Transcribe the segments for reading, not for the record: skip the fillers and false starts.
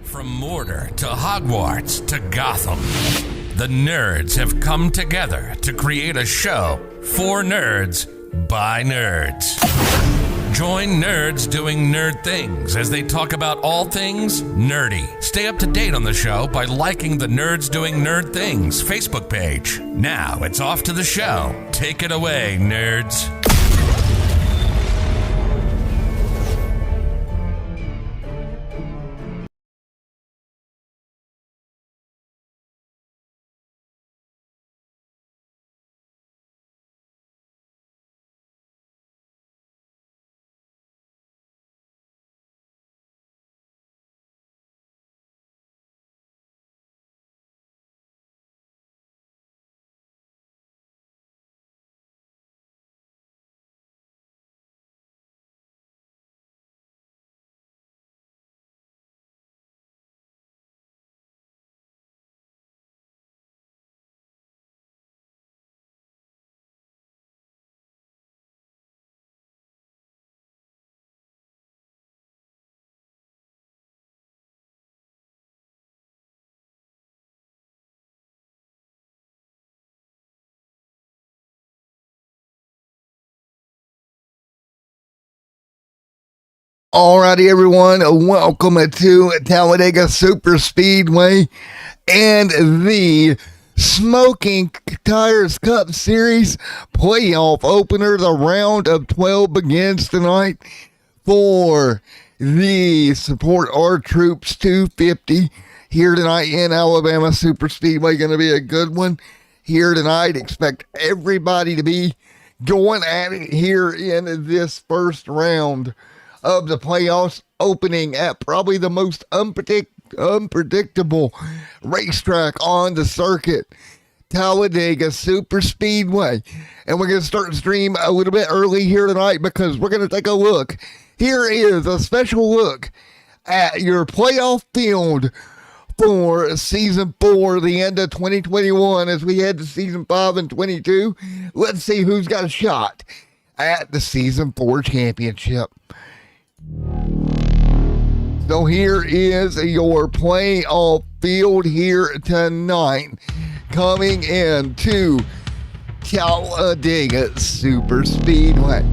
From Mordor to Hogwarts to Gotham, the nerds have come together to create a show for nerds by nerds. Join nerds doing nerd things as they talk about all things nerdy. Stay up to date on the show by liking the Nerds Doing Nerd Things Facebook page. Now it's off to the show. Take it away, nerds. Alrighty, everyone, welcome to Talladega Super Speedway and the Smoking Tires Cup Series playoff opener. The round of 12 begins tonight for the Support Our Troops 250 here tonight in Alabama Super Speedway. Going to be a good one here tonight. Expect everybody to be going at it here in this first round of the playoffs, opening at probably the most unpredictable racetrack on the circuit, Talladega Super Speedway. And we're going to start the stream a little bit early here tonight because we're going to take a look. Here is a special look at your playoff field for Season 4, the end of 2021, as we head to Season 5 and 22. Let's see who's got a shot at the Season 4 championship. So here is your playoff field here tonight, coming into Talladega Super Speedway.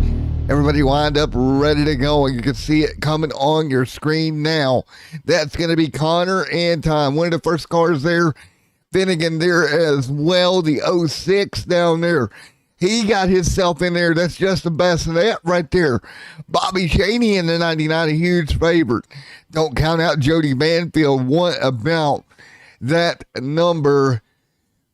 Everybody lined up, ready to go. You can see it coming on your screen now. That's going to be Connor and Tom. One of the first cars there. Finnegan there as well. The 06 down there. He got himself in there. That's just the best of that right there. Bobby Chaney in the 99, a huge favorite. Don't count out Jody Banfield. What about that number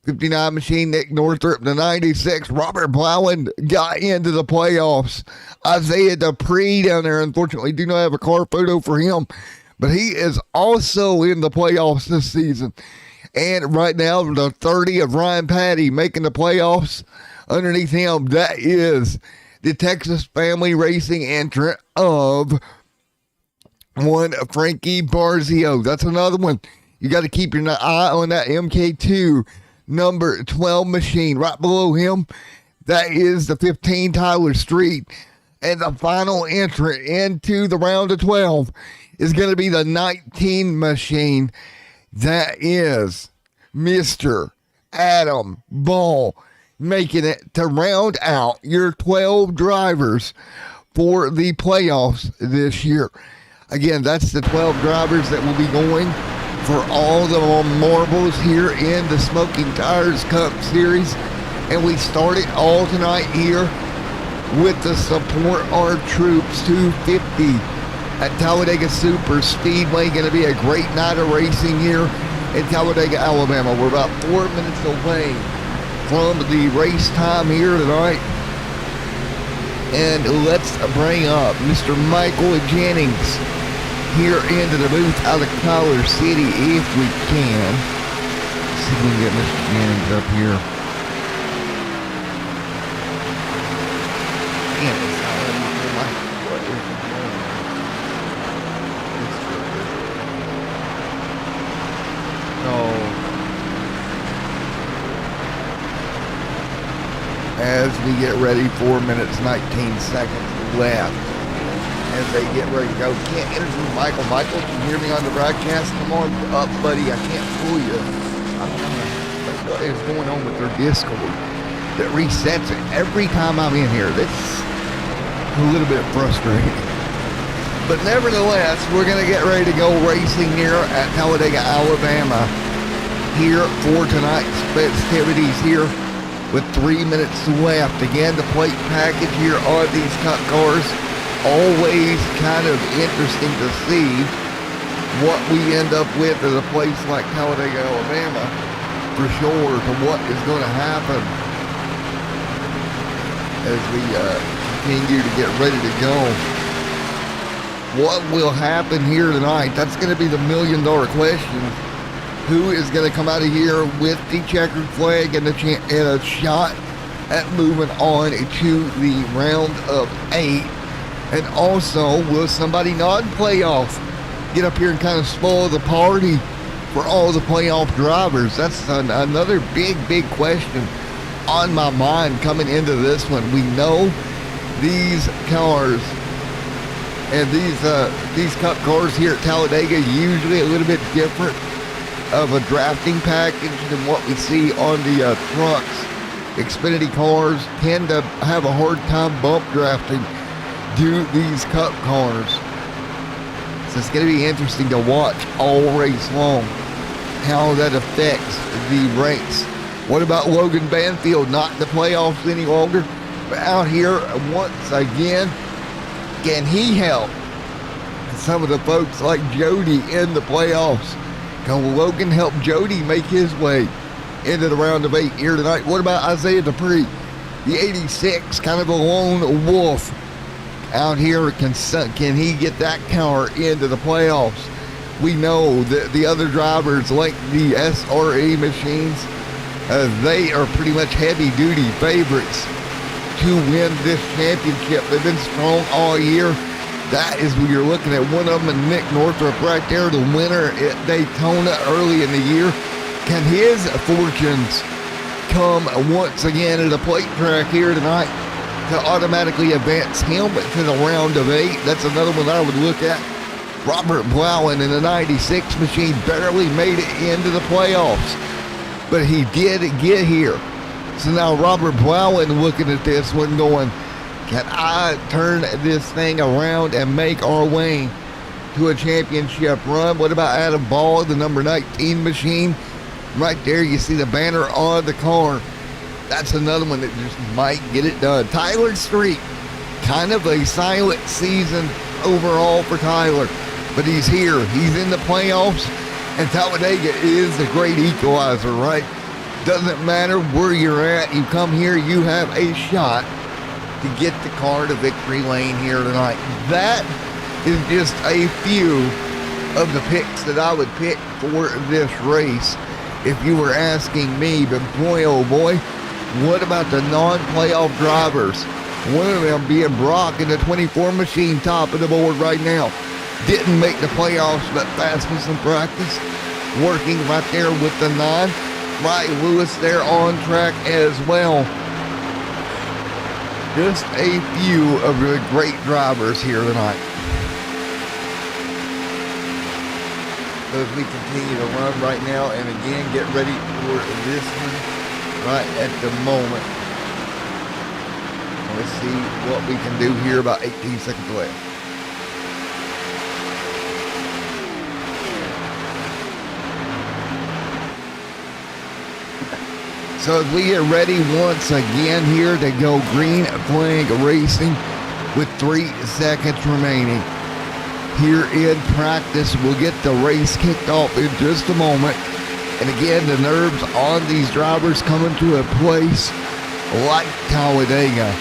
59 machine? Nick Northrup, the 96. Robert Plowin got into the playoffs. Isaiah Dupree down there, unfortunately, do not have a car photo for him, but he is also in the playoffs this season. And right now, the 30 of Ryan Patty making the playoffs. Underneath him, that is the Texas Family Racing entrant of one Frankie Barzio. That's another one. You got to keep your eye on that MK2 number 12 machine. Right below him, that is the 15 Tyler Street. And the final entrant into the round of 12 is going to be the 19 machine. That is Mr. Adam Ball, making it to round out your 12 drivers for the playoffs this year. Again, that's the 12 drivers that will be going for all the marbles here in the Smoking Tires Cup Series. And we start it all tonight here with the Support Our Troops 250 at Talladega Super Speedway. Going to be a great night of racing here in Talladega, Alabama. We're about 4 minutes away from the race time here tonight. And let's bring up Mr. Michael Jennings here into the booth out of Collar City if we can. Let's see if we can get Mr. Jennings up here. Damn, it's not letting me hear my as we get ready, 4 minutes, 19 seconds left as they get ready to go. Can't interview Michael. Michael, can you hear me on the broadcast? Come on up, buddy. I can't fool you. I don't know what is going on with their Discord that resets it every time I'm in here. That's a little bit frustrating. But nevertheless, we're going to get ready to go racing here at Talladega, Alabama, here for tonight's festivities here with 3 minutes left. Again, the plate package here on these Cup cars, always kind of interesting to see what we end up with at a place like Talladega, Alabama, for sure, to what is going to happen as we continue to get ready to go. What will happen here tonight? That's going to be the million-dollar question. Who is going to come out of here with the checkered flag and a shot at moving on to the round of 8? And also, will somebody non-playoff get up here and kind of spoil the party for all the playoff drivers? That's another big question on my mind coming into this one. We know these cars and these Cup cars here at Talladega usually a little bit different of a drafting package than what we see on the trucks. Xfinity cars tend to have a hard time bump drafting due to these Cup cars. So it's going to be interesting to watch all race long how that affects the race. What about Logan Banfield? Not in the playoffs any longer, but out here once again. Can he help some of the folks like Jody in the playoffs? Can Logan help Jody make his way into the round of 8 here tonight? What about Isaiah Dupree? The 86, kind of a lone wolf out here. Can he get that car into the playoffs? We know that the other drivers like the SRE machines, they are pretty much heavy-duty favorites to win this championship. They've been strong all year. That is when you're looking at one of them, and Nick Northrup right there, the winner at Daytona early in the year. Can his fortunes come once again at a plate track here tonight to automatically advance him to the round of 8? That's another one I would look at. Robert Blauen in the 96 machine barely made it into the playoffs, but he did get here. So now Robert Blauen looking at this one going, can I turn this thing around and make our way to a championship run? What about Adam Ball, the number 19 machine? Right there, you see the banner on the car. That's another one that just might get it done. Tyler Street, kind of a silent season overall for Tyler, but he's here. He's in the playoffs, and Talladega is the great equalizer, right? Doesn't matter where you're at. You come here, you have a shot to get the car to victory lane here tonight. That is just a few of the picks that I would pick for this race if you were asking me. But boy, oh boy, what about the non-playoff drivers? One of them being Brock in the 24 machine, top of the board right now. Didn't make the playoffs, but fastest in practice. Working right there with the 9. Right, Lewis there on track as well. Just a few of the great drivers here tonight. As we continue to run right now, and again, get ready for this one right at the moment. Let's see what we can do here, about 18 seconds left. So as we get ready once again here to go green flag racing with 3 seconds remaining. Here in practice, we'll get the race kicked off in just a moment. And again, the nerves on these drivers coming to a place like Talladega.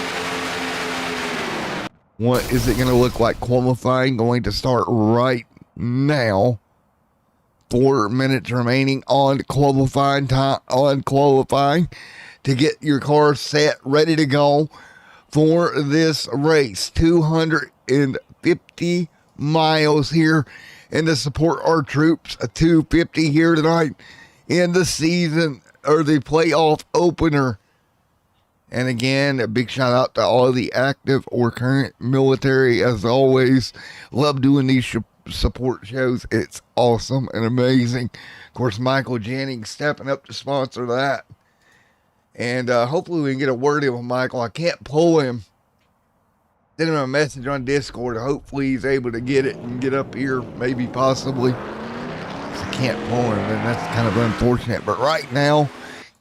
What is it going to look like? Qualifying going to start right now. 4 minutes remaining on qualifying time, to get your car set, ready to go for this race. 250 miles here, and to support our troops. A 250 here tonight in the season, or the playoff opener And again, a big shout out to all the active or current military. As always, love doing these support shows. It's awesome and amazing. Of course, Michael Jennings stepping up to sponsor that. And hopefully we can get a word in with Michael. I can't pull him. Send him a message on Discord. Hopefully he's able to get it and get up here, maybe, possibly. I can't pull him, and that's kind of unfortunate. But right now,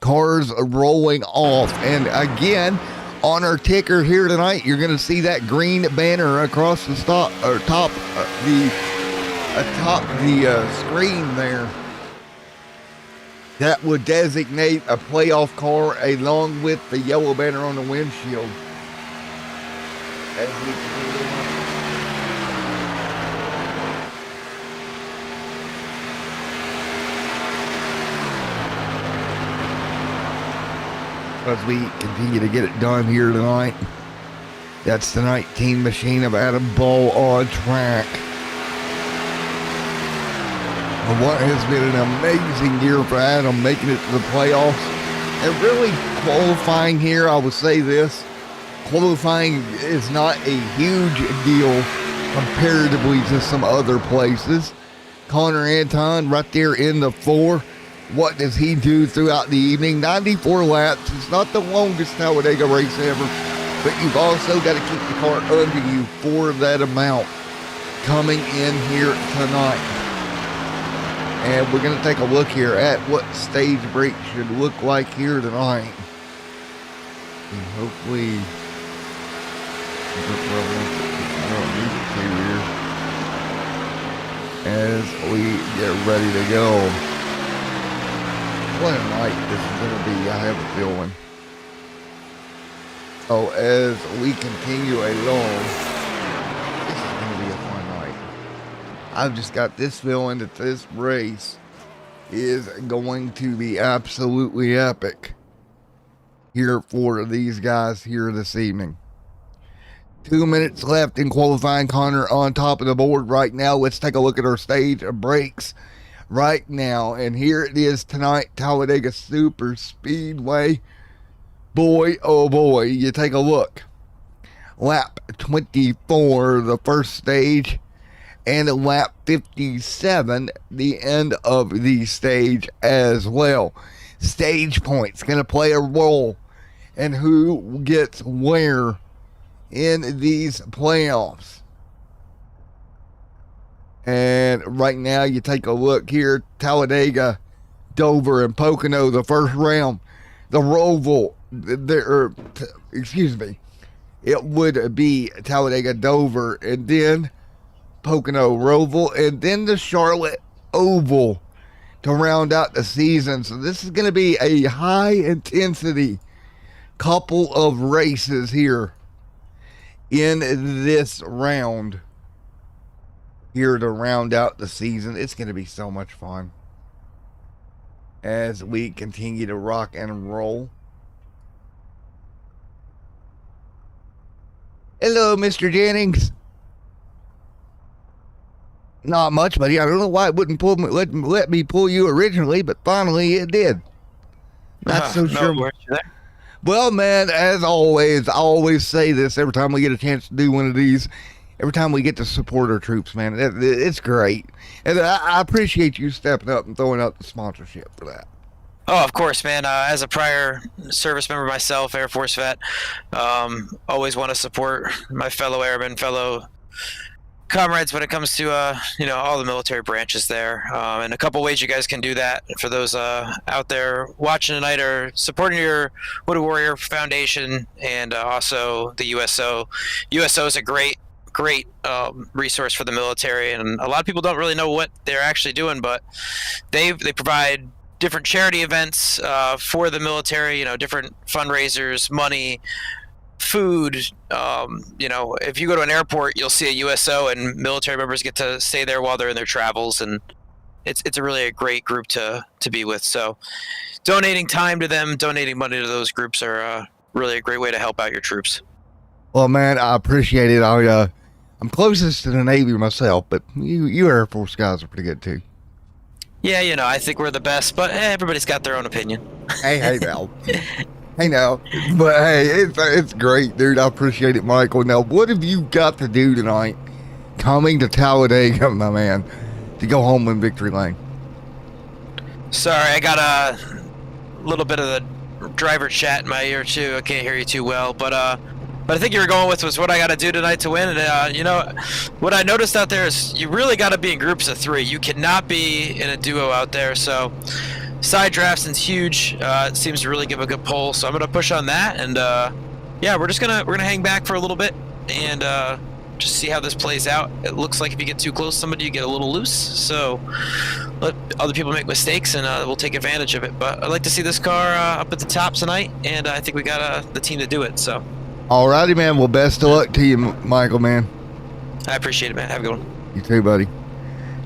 cars are rolling off. And again, on our ticker here tonight, you're going to see that green banner across the top the screen there. That would designate a playoff car along with the yellow banner on the windshield. As we continue to get it done here tonight. That's the 19 machine of Adam Ball on track. What has been an amazing year for Adam, making it to the playoffs. And really qualifying here, I would say this. Qualifying is not a huge deal comparatively to some other places. Connor Anton right there in the 4. What does he do throughout the evening? 94 laps. It's not the longest Talladega race ever, but you've also got to keep the car under you for that amount coming in here tonight. And we're going to take a look here at what stage break should look like here tonight. And hopefully, as we get ready to go. What a night this is going to be, I have a feeling. So as we continue along, this is going to be a fun night. I've just got this feeling that this race is going to be absolutely epic here for these guys here this evening. 2 minutes left in qualifying. Connor on top of the board right now. Let's take a look at our stage breaks right now. And here it is tonight, Talladega Super Speedway. Boy, oh boy, you take a look. Lap 24, the first stage. And lap 57, the end of the stage as well. Stage points going to play a role in who gets where in these playoffs. And right now you take a look here, Talladega, Dover, and Pocono, the first round. The Roval, it would be Talladega, Dover, and then Pocono, Roval, and then the Charlotte Oval to round out the season. So this is going to be a high intensity couple of races here in this round here to round out the season. It's going to be so much fun as we continue to rock and roll. Hello, Mr. Jennings. Not much, buddy. I don't know why it wouldn't let me pull you originally, but finally it did. Not so sure. Well, man, as always, I always say this every time we get a chance to do one of these. Every time we get to support our troops, man, it's great. And I appreciate you stepping up and throwing up the sponsorship for that. Oh, of course, man. As a prior service member myself, Air Force vet, always want to support my fellow airmen, fellow comrades when it comes to all the military branches there, and a couple ways you guys can do that for those out there watching tonight are supporting your Wounded Warrior Foundation and also the USO. USO is a great resource for the military, and a lot of people don't really know what they're actually doing, but they provide different charity events for the military, different fundraisers, money, food. If you go to an airport, you'll see a USO, and military members get to stay there while they're in their travels, and it's a great group to be with. So donating time to them, donating money to those groups are really a great way to help out your troops. Well, man, I appreciate it. I'm closest to the Navy myself, but you Air Force guys are pretty good too. Yeah, I think we're the best, but everybody's got their own opinion. Hey, Val. I know, but hey, it's great, dude. I appreciate it, Michael. Now, what have you got to do tonight, coming to Talladega, my man, to go home in victory lane? Sorry, I got a little bit of the driver chat in my ear too. I can't hear you too well, but I think you were going with was what I got to do tonight to win. And you know, what I noticed out there is you really got to be in groups of 3. You cannot be in a duo out there. So side drafting's huge. It seems to really give a good pull. So I'm gonna push on that, and yeah, we're gonna hang back for a little bit and just see how this plays out. It looks like if you get too close to somebody, you get a little loose. So let other people make mistakes, and we'll take advantage of it. But I'd like to see this car up at the top tonight, and I think we got the team to do it. So. Alrighty, man. Well, best of luck to you, Michael, man. I appreciate it, man. Have a good one. You too, buddy.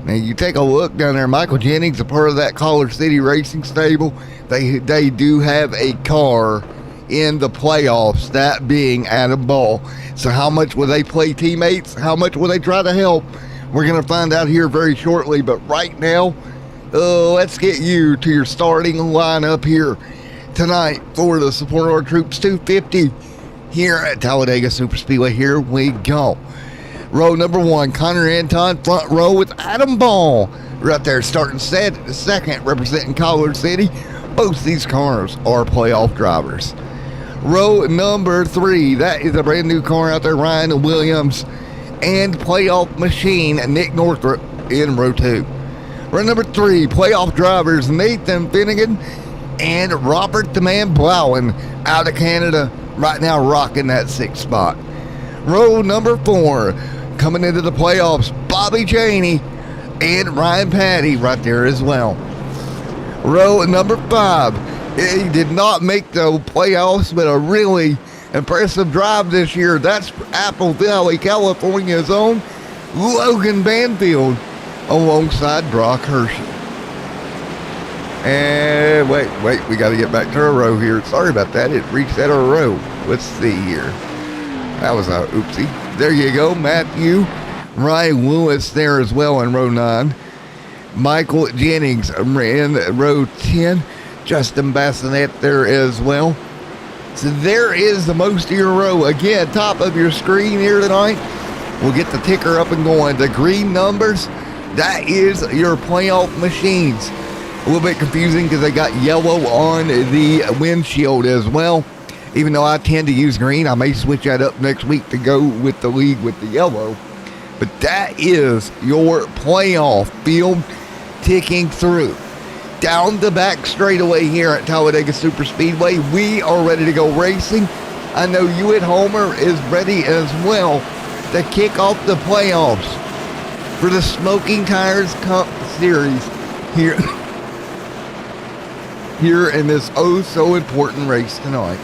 Now, you take a look down there. Michael Jennings, a part of that Collar City Racing stable. They do have a car in the playoffs, that being Adam Ball. So how much will they play teammates? How much will they try to help? We're going to find out here very shortly. But right now, let's get you to your starting lineup here tonight for the Support Our Troops 250 here at Talladega Superspeedway. Here we go. Row number 1, Connor Anton, front row with Adam Ball right there starting second, representing Collar City. Both these cars are playoff drivers. Row number 3, that is a brand new car out there, Ryan Williams, and playoff machine Nick Northrup in row 2. Row number 3, playoff drivers Nathan Finnegan and Robert the Man Blowen out of Canada, right now rocking that 6th spot. Row number 4, coming into the playoffs, Bobby Cheney and Ryan Patty right there as well. Row number 5, he did not make the playoffs, but a really impressive drive this year. That's Apple Valley, California's own Logan Banfield alongside Brock Hershey. And wait, we got to get back to our row here. Sorry about that. It reset our row. Let's see here. That was a oopsie. There you go, Matthew. Ryan Lewis there as well in row 9. Michael Jennings in row 10. Justin Bassinet there as well. So there is the most of your row. Again, top of your screen here tonight. We'll get the ticker up and going. The green numbers, that is your playoff machines. A little bit confusing because they got yellow on the windshield as well. Even though I tend to use green, I may switch that up next week to go with the league with the yellow. But that is your playoff field ticking through. Down the back straightaway here at Talladega Superspeedway, we are ready to go racing. I know you at Homer is ready as well to kick off the playoffs for the Smoking Tires Cup Series here in this oh so important race tonight.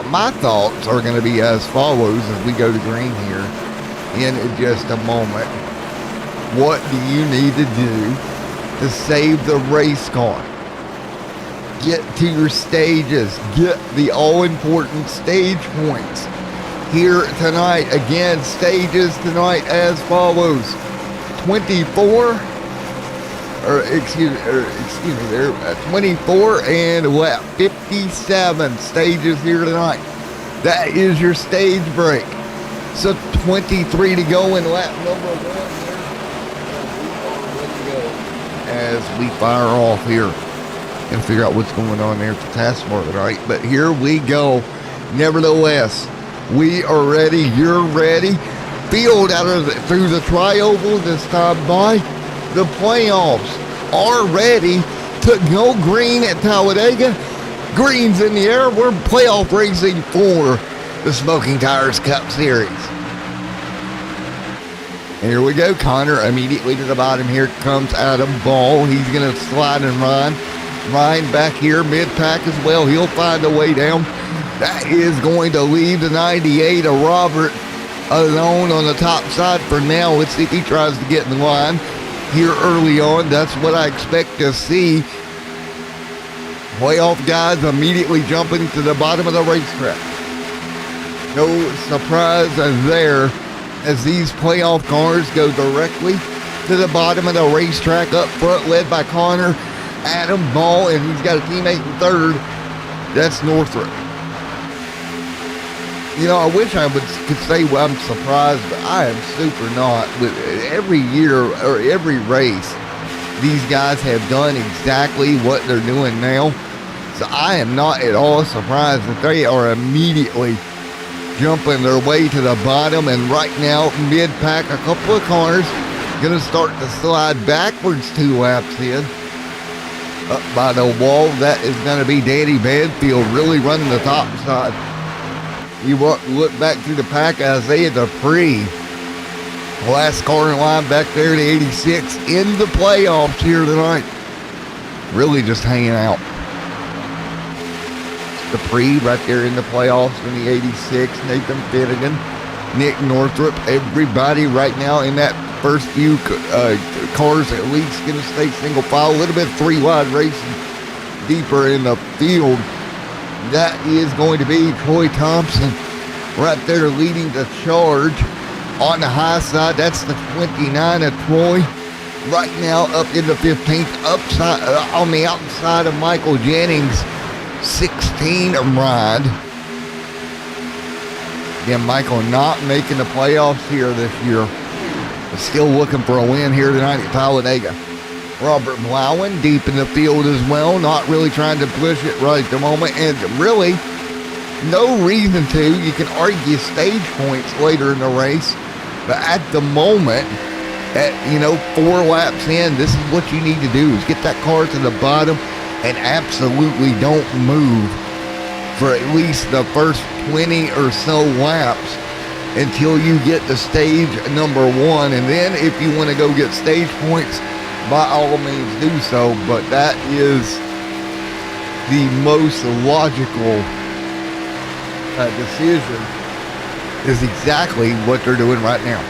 My thoughts are going to be as follows as we go to green here in just a moment. What do you need to do to save the race car? Get to your stages. Get the all-important stage points here tonight. Again, stages tonight as follows. 24 24 and lap 57 stages here tonight. That is your stage break. So 23 to go in lap number 1 as we fire off here and figure out what's going on there at the task bar tonight. But here we go. Nevertheless, we are ready. You're ready. Field through the tri-oval this time by. The playoffs are ready to go green at Talladega. Green's in the air. We're playoff racing for the Smoking Tires Cup Series. And here we go. Connor immediately to the bottom. Here comes Adam Ball. He's going to slide and run. Ryan back here mid-pack as well. He'll find a way down. That is going to leave the 98 of Robert alone on the top side for now. Let's see if he tries to get in the line here early on. That's what I expect to see. Playoff guys immediately jumping to the bottom of the racetrack. No surprise there as these playoff cars go directly to the bottom of the racetrack. Up front, led by Connor, Adam Ball, and he's got a teammate in third That's Northrop. You know, I wish I could say well, I'm surprised, but I am super not. With every year or every race, these guys have done exactly what they're doing now. So I am not at all surprised that they are immediately jumping their way to the bottom. And right now, mid-pack, a couple of cars going to start to slide backwards 2 laps in. Up by the wall, that is going to be Danny Banfield really running the top side. You look back through the pack, Isaiah Dupree, last car in line back there, the 86, in the playoffs here tonight. Really just hanging out. Dupree right there in the playoffs in the 86, Nathan Finnegan, Nick Northrop, everybody right now in that first few cars at least going to stay single file, a little bit 3-wide racing deeper in the field. That is going to be Troy Thompson right there leading the charge on the high side. That's the 29 of Troy. Right now up in the 15th, upside on the outside of Michael Jennings, 16 of Ryan. Again, Michael not making the playoffs here this year, but still looking for a win here tonight at Talladega. Robert Blauen deep in the field as well, not really trying to push it right at the moment, and really no reason to. You can argue stage points later in the race, but at the moment, at 4 laps in, this is what you need to do, is get that car to the bottom and absolutely don't move for at least the first 20 or so laps until you get to stage number 1, and then if you want to go get stage points, by all means do so. But that is the most logical decision, is exactly what they're doing right now.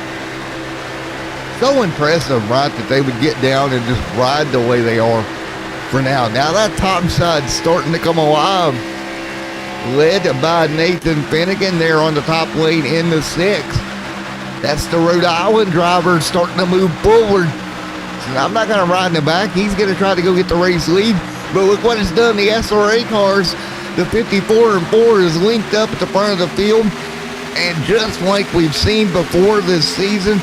So impressive, right, that they would get down and just ride the way they are for now. Now that top side's starting to come alive, led by Nathan Finnegan there on the top lane in the 6th. That's the Rhode Island driver starting to move forward. I'm not going to ride in the back. He's going to try to go get the race lead. But look what it's done. The SRA cars, the 54 and 4 is linked up at the front of the field. And just like we've seen before this season,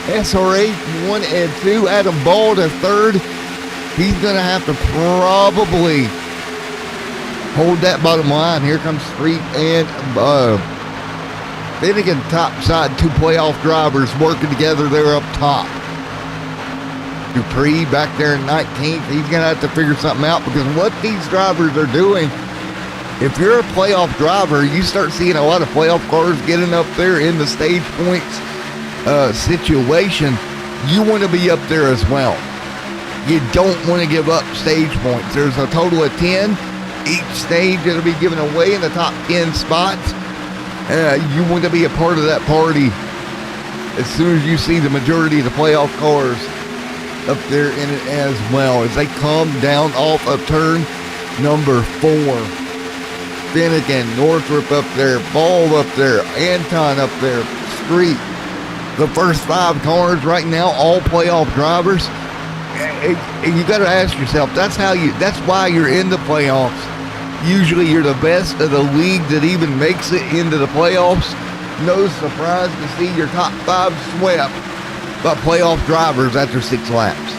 SRA 1 and 2, Adam Ball to 3rd. He's going to have to probably hold that bottom line. Here comes Street and Finnegan top side, 2 playoff drivers working together there up top. Dupree back there in 19th. He's going to have to figure something out, because what these drivers are doing, if you're a playoff driver, you start seeing a lot of playoff cars getting up there in the stage points situation. You want to be up there as well. You don't want to give up stage points. There's a total of 10. Each stage that'll be given away in the top 10 spots. You want to be a part of that party as soon as you see the majority of the playoff cars up there in it as well, as they come down off of turn number 4. Finnegan, Northrop up there, Ball up there, Anton up there, Street. The first 5 cars right now, all playoff drivers. And you got to ask yourself, that's why you're in the playoffs. Usually you're the best of the league that even makes it into the playoffs. No surprise to see your top 5 swept by playoff drivers after 6 laps.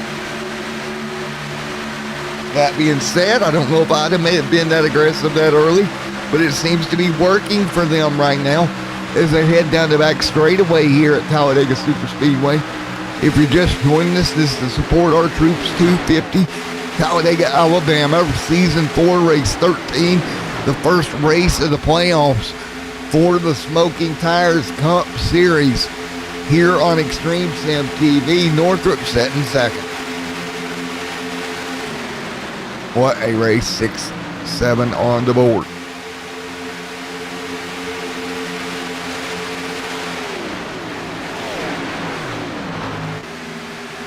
That being said, I don't know if Ida may have been that aggressive that early, but it seems to be working for them right now as they head down the back straightaway here at Talladega Superspeedway. If you're just joining us, this is the Support Our Troops 250, Talladega, Alabama, Season 4, Race 13, the first race of the playoffs for the Smoking Tires Cup Series here on Extreme Sim TV. Northrop setting 2nd. What a race, 6-7 on the board.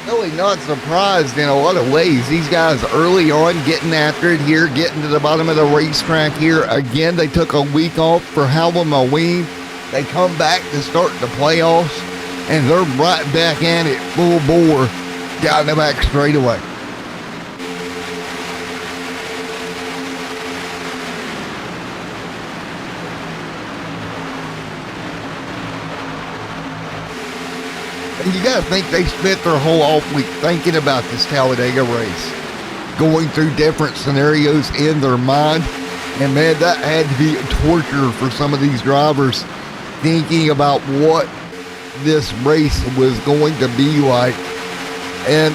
Really not surprised in a lot of ways. These guys early on getting after it here, getting to the bottom of the racetrack here. Again, they took a week off for Halloween. They come back to start the playoffs, and they're right back at it full bore down the back straightaway. And you got to think they spent their whole off week thinking about this Talladega race, going through different scenarios in their mind. And man, that had to be torture for some of these drivers, thinking about what this race was going to be like. And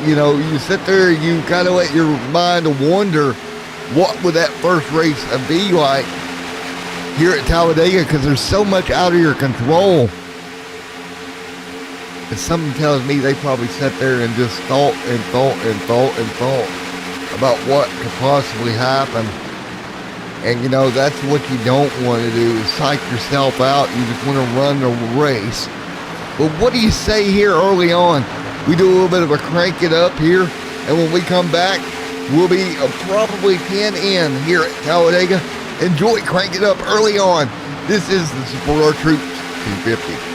you sit there, you kind of let your mind wonder, what would that first race be like here at Talladega? Because there's so much out of your control. And something tells me they probably sat there and just thought about what could possibly happen. And that's what you don't want to do, is psych yourself out. You just want to run the race. But what do you say here early on? We do a little bit of a crank it up here, and when we come back, we'll be probably 10 in here at Talladega. Enjoy Crank It Up early on. This is the Support Our Troops 250.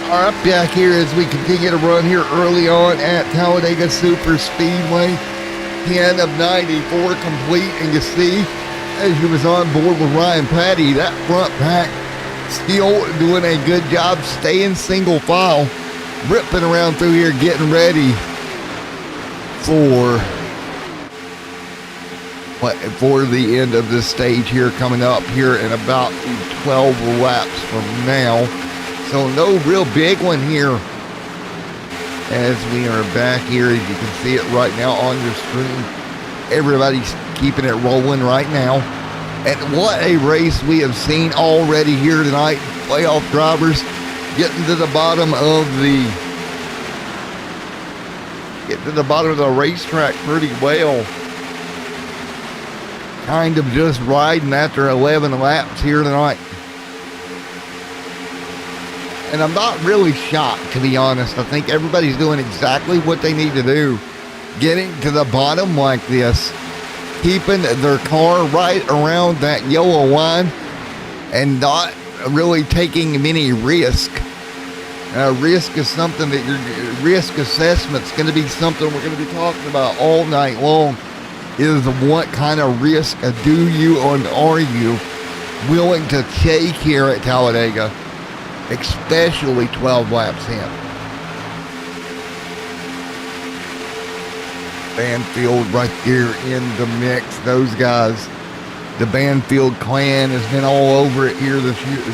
All right, back here as we continue to run here early on at Talladega Super Speedway. 10 of 94 complete, and you see, as you was on board with Ryan Patty, that front pack still doing a good job staying single file, ripping around through here, getting ready for the end of this stage here, coming up here in about 12 laps from now. So no real big one here as we are back here, as you can see it right now on your screen. Everybody's keeping it rolling right now. And what a race we have seen already here tonight. Playoff drivers getting to the bottom of the racetrack pretty well. Kind of just riding after 11 laps here tonight. And I'm not really shocked, to be honest. I think everybody's doing exactly what they need to do. Getting to the bottom like this, keeping their car right around that yellow line, and not really taking many risk. Risk is something that your risk assessment's going to be something we're going to be talking about all night long. Is what kind of risk do you or are you willing to take here at Talladega? Especially 12 laps in. Banfield right there in the mix. Those guys, the Banfield clan has been all over it here this year.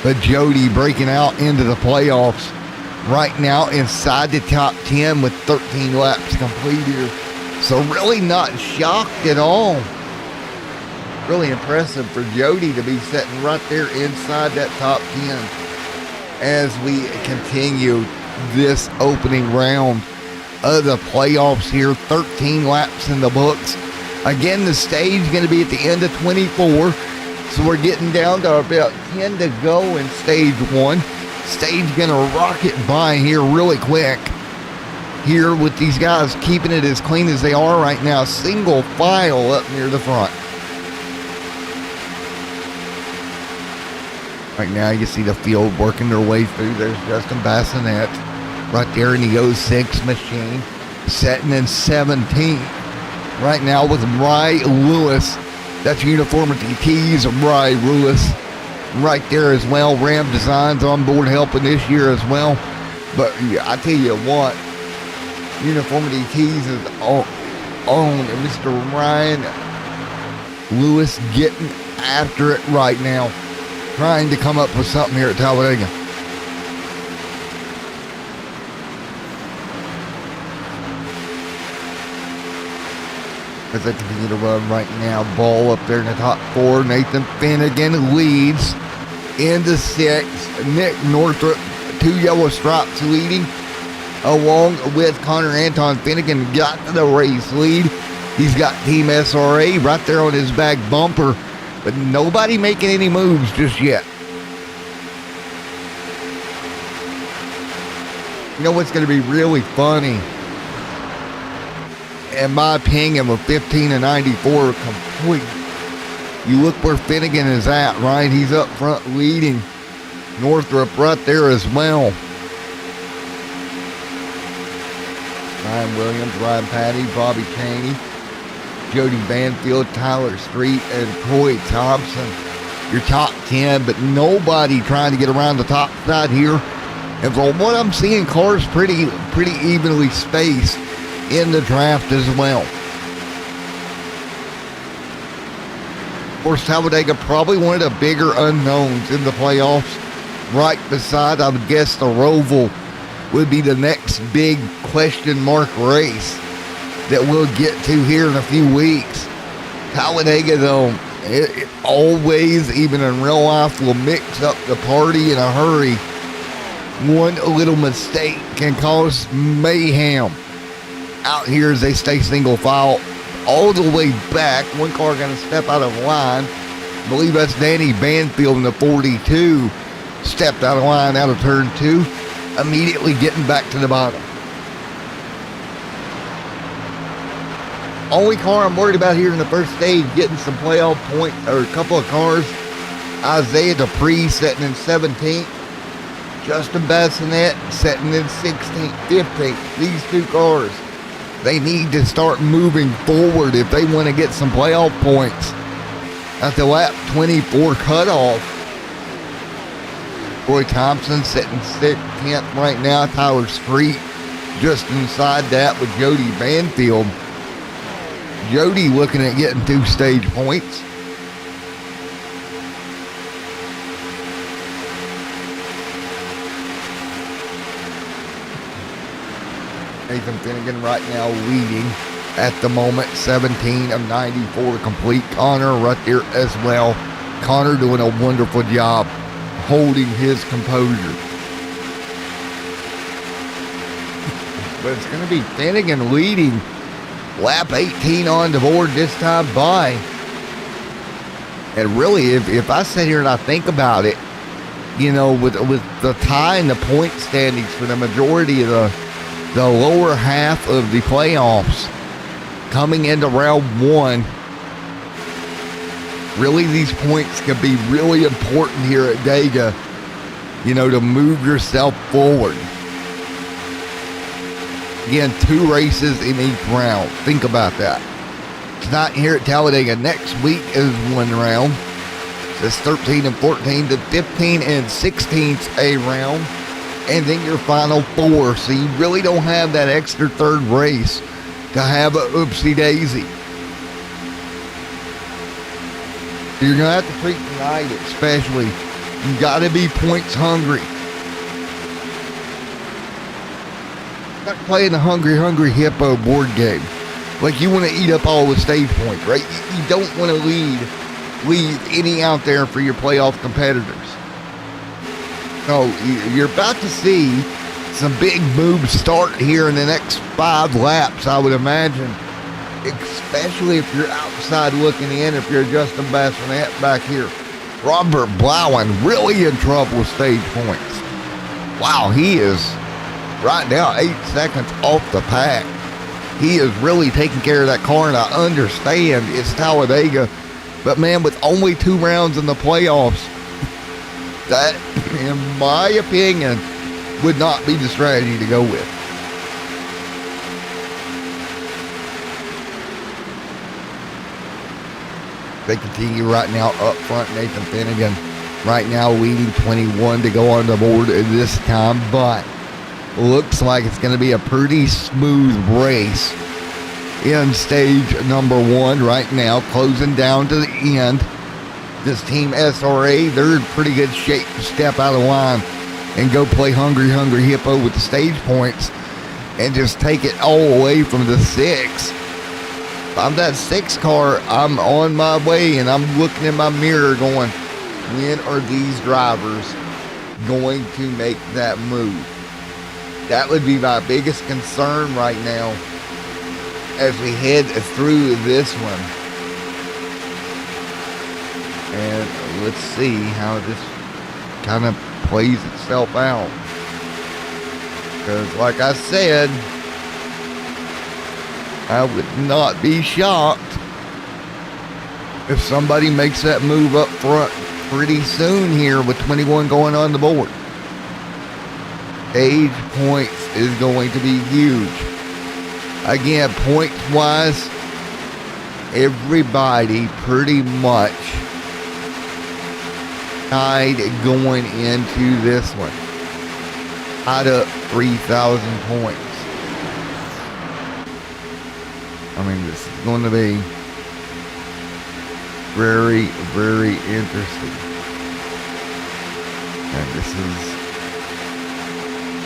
But Jody breaking out into the playoffs right now inside the top 10 with 13 laps complete here. So really not shocked at all. Really impressive for Jody to be sitting right there inside that top 10. As we continue this opening round of the playoffs here, 13 laps in the books. Again, the stage going to be at the end of 24, so we're getting down to about 10 to go in stage one. Stage going to rocket by here really quick. here with these guys keeping it as clean as they are right now. Single file up near the front. Right now, you see the field working their way through. There's Justin Bassinet right there in the 06 machine, setting in 17th. Right now with Rye Lewis. That's Uniformity Keys of Rye Lewis right there as well. Ram Designs on board helping this year as well. But I tell you what, Uniformity Keys is on Mr. Ryan Lewis getting after it right now, trying to come up with something here at Talladega. As they continue to run right now, ball up there in the top 4. Nathan Finnegan leads into 6. Nick Northrup, 2 yellow stripes leading, along with Connor Anton. Finnegan got the race lead. He's got Team SRA right there on his back bumper, but nobody making any moves just yet. You know what's going to be really funny? In my opinion, with 15 and 94 complete, you look where Finnegan is at, right? He's up front leading. Northrup right there as well. Ryan Williams, Ryan Patty, Bobby Chaney, Jody Banfield, Tyler Street, and Troy Thompson. Your top 10, but nobody trying to get around the top side here. And from what I'm seeing, cars pretty evenly spaced in the draft as well. Of course, Talladega probably one of the bigger unknowns in the playoffs. Right beside, I would guess, the Roval would be the next big question mark race that we'll get to here in a few weeks. Talladega, though, it always, even in real life, will mix up the party in a hurry. One little mistake can cause mayhem. Out here as they stay single file all the way back. One car going to step out of line. I believe that's Danny Banfield in the 42. Stepped out of line out of turn 2. Immediately getting back to the bottom. Only car I'm worried about here in the first stage getting some playoff points, or a couple of cars. Isaiah Dupree setting in 17th. Justin Bassinet setting in 16th, 15th. These 2 cars, they need to start moving forward if they want to get some playoff points at the lap 24 cutoff. Troy Thompson sitting 10th right now. Tyler Street just inside that with Jody Banfield. Jody looking at getting 2 stage points. Nathan Finnegan right now leading at the moment, 17 of 94 complete. Connor right there as well. Connor doing a wonderful job holding his composure. But it's going to be Finnegan leading. Lap 18 on the board this time by. And really, if I sit here and I think about it, you know, with the tie and the point standings for the majority of the lower half of the playoffs coming into round 1, really these points can be really important here at Dega, you know, to move yourself forward. Again, 2 races in each round. Think about that. Tonight here at Talladega. Next week is 1 round. It's 13 and 14 to 15 and 16th a round. And then your final 4. So you really don't have that extra 3rd race to have a oopsie daisy. You're going to have to treat tonight especially. You got to be points hungry. Not playing the hungry hippo board game. Like you want to eat up all the stage points, right? You don't want to leave any out there for your playoff competitors. So you're about to see some big moves start here in the next 5 laps, I would imagine. Especially if you're outside looking in, if you're Justin Bassinet back here. Robert Blowen really in trouble with stage points. Wow, he is Right now, 8 seconds off the pack. He is really taking care of that car, and I understand it's Talladega. But, man, with only 2 rounds in the playoffs, that, in my opinion, would not be the strategy to go with. They continue right now up front. Nathan Finnegan right now leading 21 to go on the board this time, but looks like it's going to be a pretty smooth race in stage number 1 right now, closing down to the end. This team SRA, they're in pretty good shape to step out of line and go play Hungry Hippo with the stage points and just take it all away from the 6. If I'm that 6 car, I'm on my way, and I'm looking in my mirror going, when are these drivers going to make that move? That would be my biggest concern right now as we head through this one. And let's see how this kind of plays itself out. Because like I said, I would not be shocked if somebody makes that move up front pretty soon here with 21 going on the board. Stage points is going to be huge. Again, points-wise, everybody pretty much tied going into this one. Tied up 3,000 points. I mean, this is going to be very, very interesting. And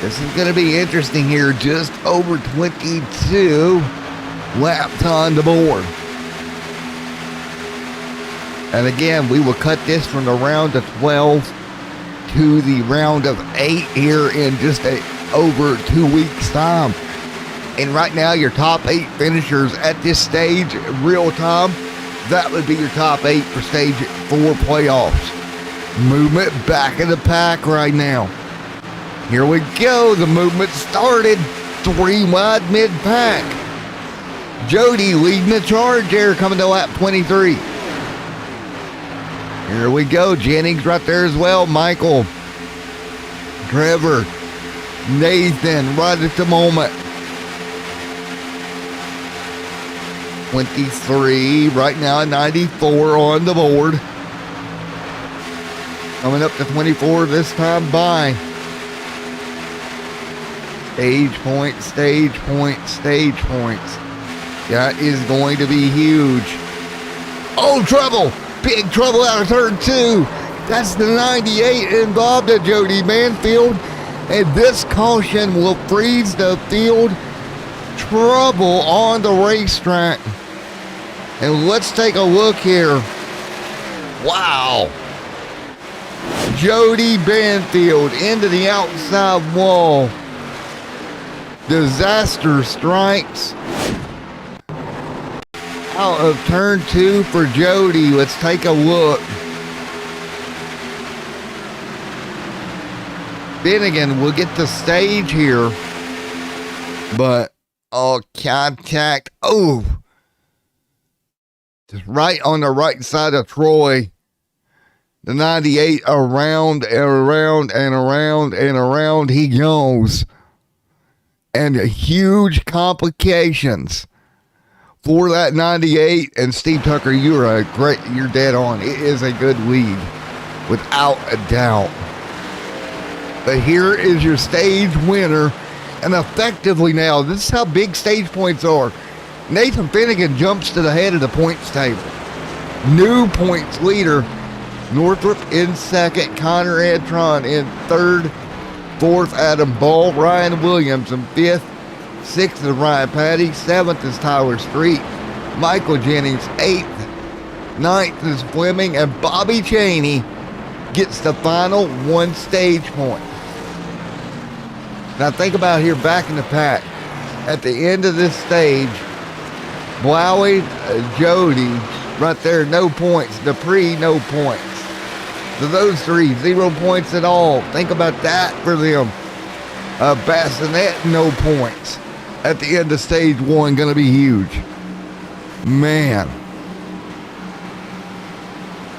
this is going to be interesting here. Just over 22 laps on the board. And again, we will cut this from the round of 12 to the round of 8 here in just over 2 weeks' time. And right now, your top 8 finishers at this stage, real time, that would be your top 8 for stage 4 playoffs. Movement back in the pack right now. Here we go. The movement started. 3 wide mid-pack. Jody leading the charge there, coming to lap 23. Here we go. Jennings right there as well. Michael, Trevor, Nathan right at the moment. 23 right now, 94 on the board. Coming up to 24 this time by. Stage points, stage points, stage points. That is going to be huge. Oh, trouble! Big trouble out of turn 2. That's the 98 involved at Jody Banfield. And this caution will freeze the field. Trouble on the racetrack. And let's take a look here. Wow. Jody Banfield into the outside wall. Disaster strikes out of turn 2 for Jody. Let's take a look. Finnegan will get the stage here. But, contact. Oh. Just right on the right side of Troy. The 98 around and around and around and around he goes. And huge complications for that 98. And Steve Tucker, you're dead on. It is a good lead without a doubt. But here is your stage winner. And effectively now, this is how big stage points are. Nathan Finnegan jumps to the head of the points table. New points leader. Northrop in second. Connor Antron in third. Fourth, Adam Ball. Ryan Williams in fifth. Sixth is Ryan Patty. Seventh is Tyler Street. Michael Jennings, eighth. Ninth is Fleming. And Bobby Chaney gets the final 1 stage point. Now think about here back in the pack. At the end of this stage, Blowie, Jody, right there, no points. Dupree, no points. So those 3, 0 points at all. Think about that for them. Bassinet, no points. At the end of stage one, going to be huge. Man.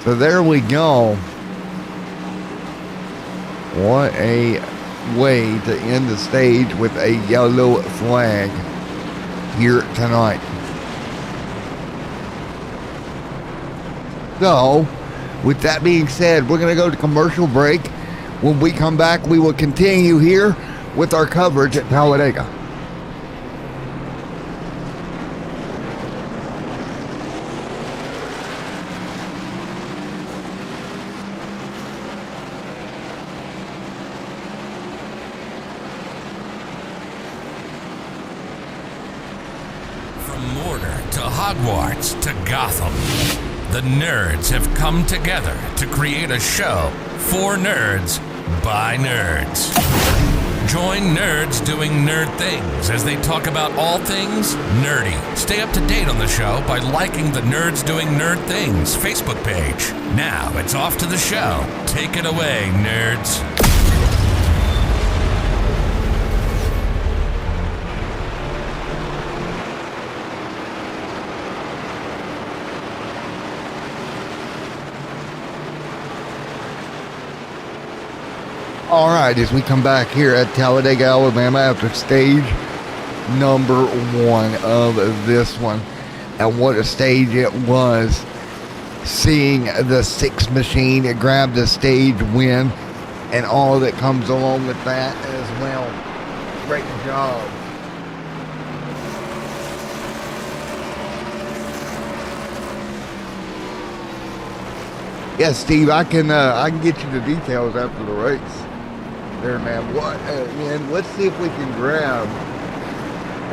So there we go. What a way to end the stage with a yellow flag here tonight. So, with that being said, we're going to go to commercial break. When we come back, we will continue here with our coverage at Talladega. From Mordor to Hogwarts to Gotham, the nerds have come together to create a show for nerds by nerds. Join nerds doing nerd things as they talk about all things nerdy. Stay up to date on the show by liking the Nerds Doing Nerd Things Facebook page. Now it's off to the show. Take it away, nerds. All right, as we come back here at Talladega, Alabama, after stage number one of this one. And what a stage it was. Seeing the six machine grab the stage win and all that comes along with that as well. Great job. Yeah, Steve, I can get you the details after the race. There, man. What? Man, let's see if we can grab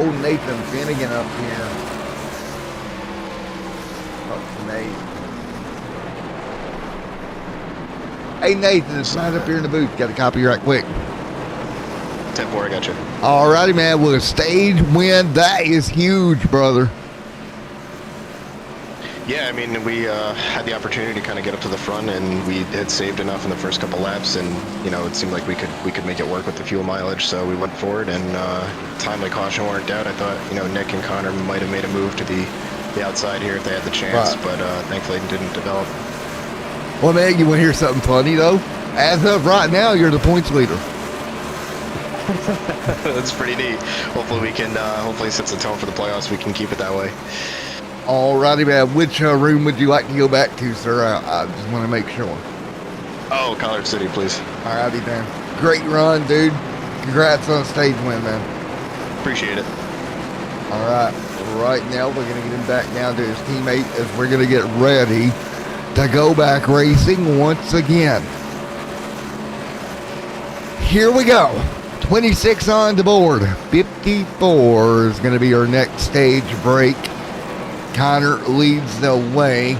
old Nathan Finnegan up here. Oh, Nate. Hey, Nathan, it's right up here in the booth. Got a copy right quick. 10-4, I got you. All righty, man. With a stage win, that is huge, brother. Yeah, I mean, we had the opportunity to kind of get up to the front, and we had saved enough in the first couple laps, and it seemed like we could make it work with the fuel mileage, so we went forward, and timely caution worked out. I thought Nick and Connor might have made a move to the outside here if they had the chance, right. But thankfully it didn't develop. Well, man, you want to hear something funny though? As of right now, you're the points leader. That's pretty neat. Hopefully we can. Hopefully it sets the tone for the playoffs. We can keep it that way. Alrighty, man. Which room would you like to go back to, sir? I just want to make sure. Oh, College City, please. Alrighty, man. Great run, dude. Congrats on a stage win, man. Appreciate it. Alright. Right now, we're going to get him back down to his teammate as we're going to get ready to go back racing once again. Here we go. 26 on the board. 54 is going to be our next stage break. Connor leads the way.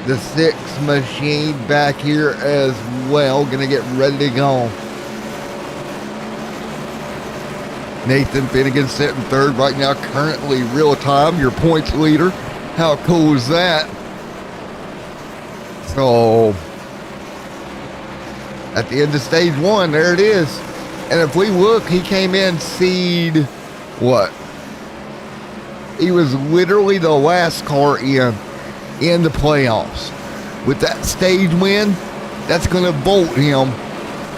The sixth machine back here as well. Gonna get ready to go. Nathan Finnegan sitting third right now, currently real time, your points leader. How cool is that? So, at the end of stage one, there it is. And if we look, he came in seed, what? He was literally the last car in the playoffs. With that stage win, that's going to vault him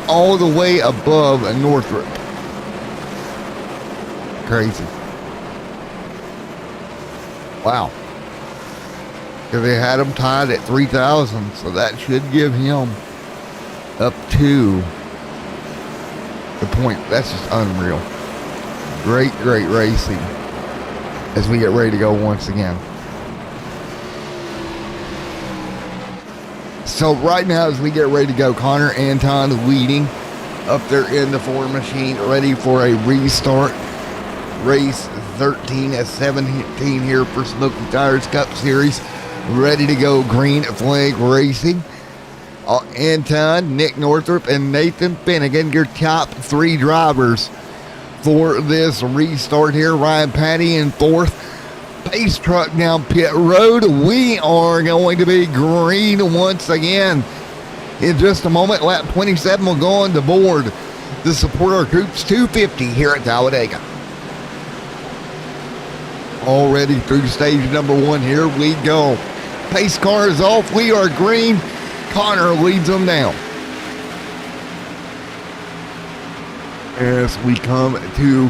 all the way above Northrop. Crazy. Wow. Because they had him tied at 3,000, so that should give him up to the point. That's just unreal. Great, great racing as we get ready to go once again. So right now as we get ready to go, Connor Anton leading up there in the Ford machine, ready for a restart. Race 13 at 17 here for Smoky Tires Cup Series. Ready to go, green flag racing. Anton, Nick Northrup, and Nathan Finnegan, your top three drivers for this restart here. Ryan Patty in fourth. Pace truck down pit road. We are going to be green once again. In just a moment, lap 27 will go on the board. to support our troops 250 here at Talladega. Already through stage number 1, here we go. Pace car is off, we are green. Connor leads them down. As we come to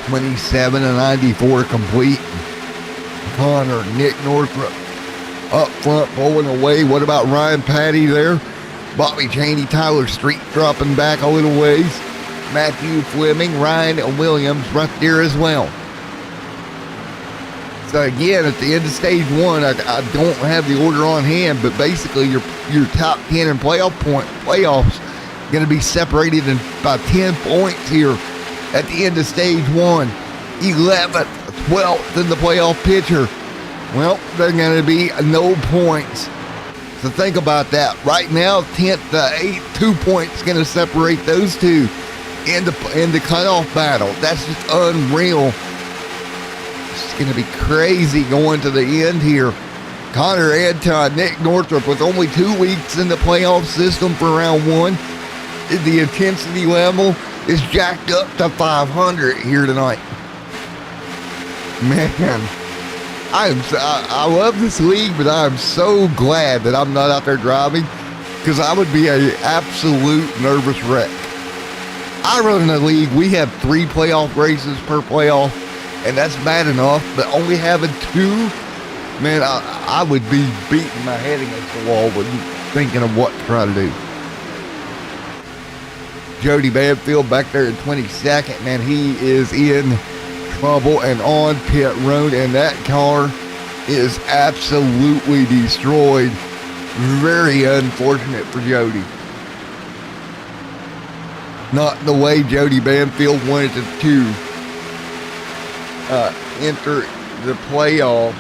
27 and 94 complete. Connor, Nick Northrup up front pulling away. What about Ryan Patty there? Bobby Cheney, Tyler Street dropping back a little ways. Matthew Fleming, Ryan Williams right there as well. So again, at the end of stage 1, I don't have the order on hand, but basically your top 10 and playoffs going to be separated by 10 points here at the end of stage 1. 11th, 12th in the playoff picture. Well, they're going to be no points. So think about that. Right now, 10th to 8th, 2 points going to separate those two in the cutoff battle. That's just unreal. It's going to be crazy going to the end here. Connor Anton, Nick Northrup with only 2 weeks in the playoff system for round 1. The intensity level is jacked up to 500 here tonight. Man, I love this league, but I'm so glad that I'm not out there driving, because I would be an absolute nervous wreck. I run in a league, we have 3 playoff races per playoff, and that's bad enough, but only having 2, man, I would be beating my head against the wall with thinking of what to try to do. Jody Banfield back there in 22nd, man, he is in trouble and on pit road, and that car is absolutely destroyed. Very unfortunate for Jody. Not the way Jody Banfield wanted to enter the playoffs.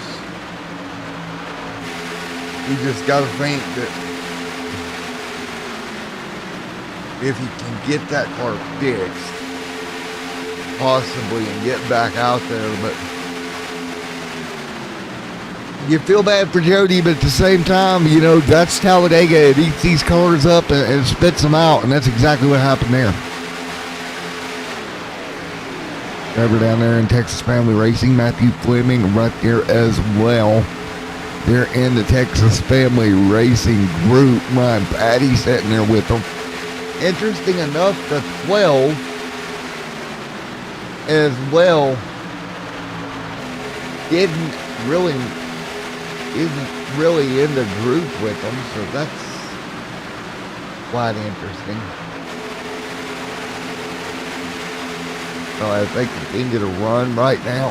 You just got to think that if he can get that car fixed, possibly, and get back out there, but you feel bad for Jody, but at the same time, you know, that's Talladega. It eats these cars up and spits them out, and that's exactly what happened there. Over down there in Texas Family Racing, Matthew Fleming right there as well. They're in the Texas Family Racing group. Ryan Patty sitting there with them. Interesting enough, the 12 as well isn't really in the group with them, so that's quite interesting. So as they continue to run right now,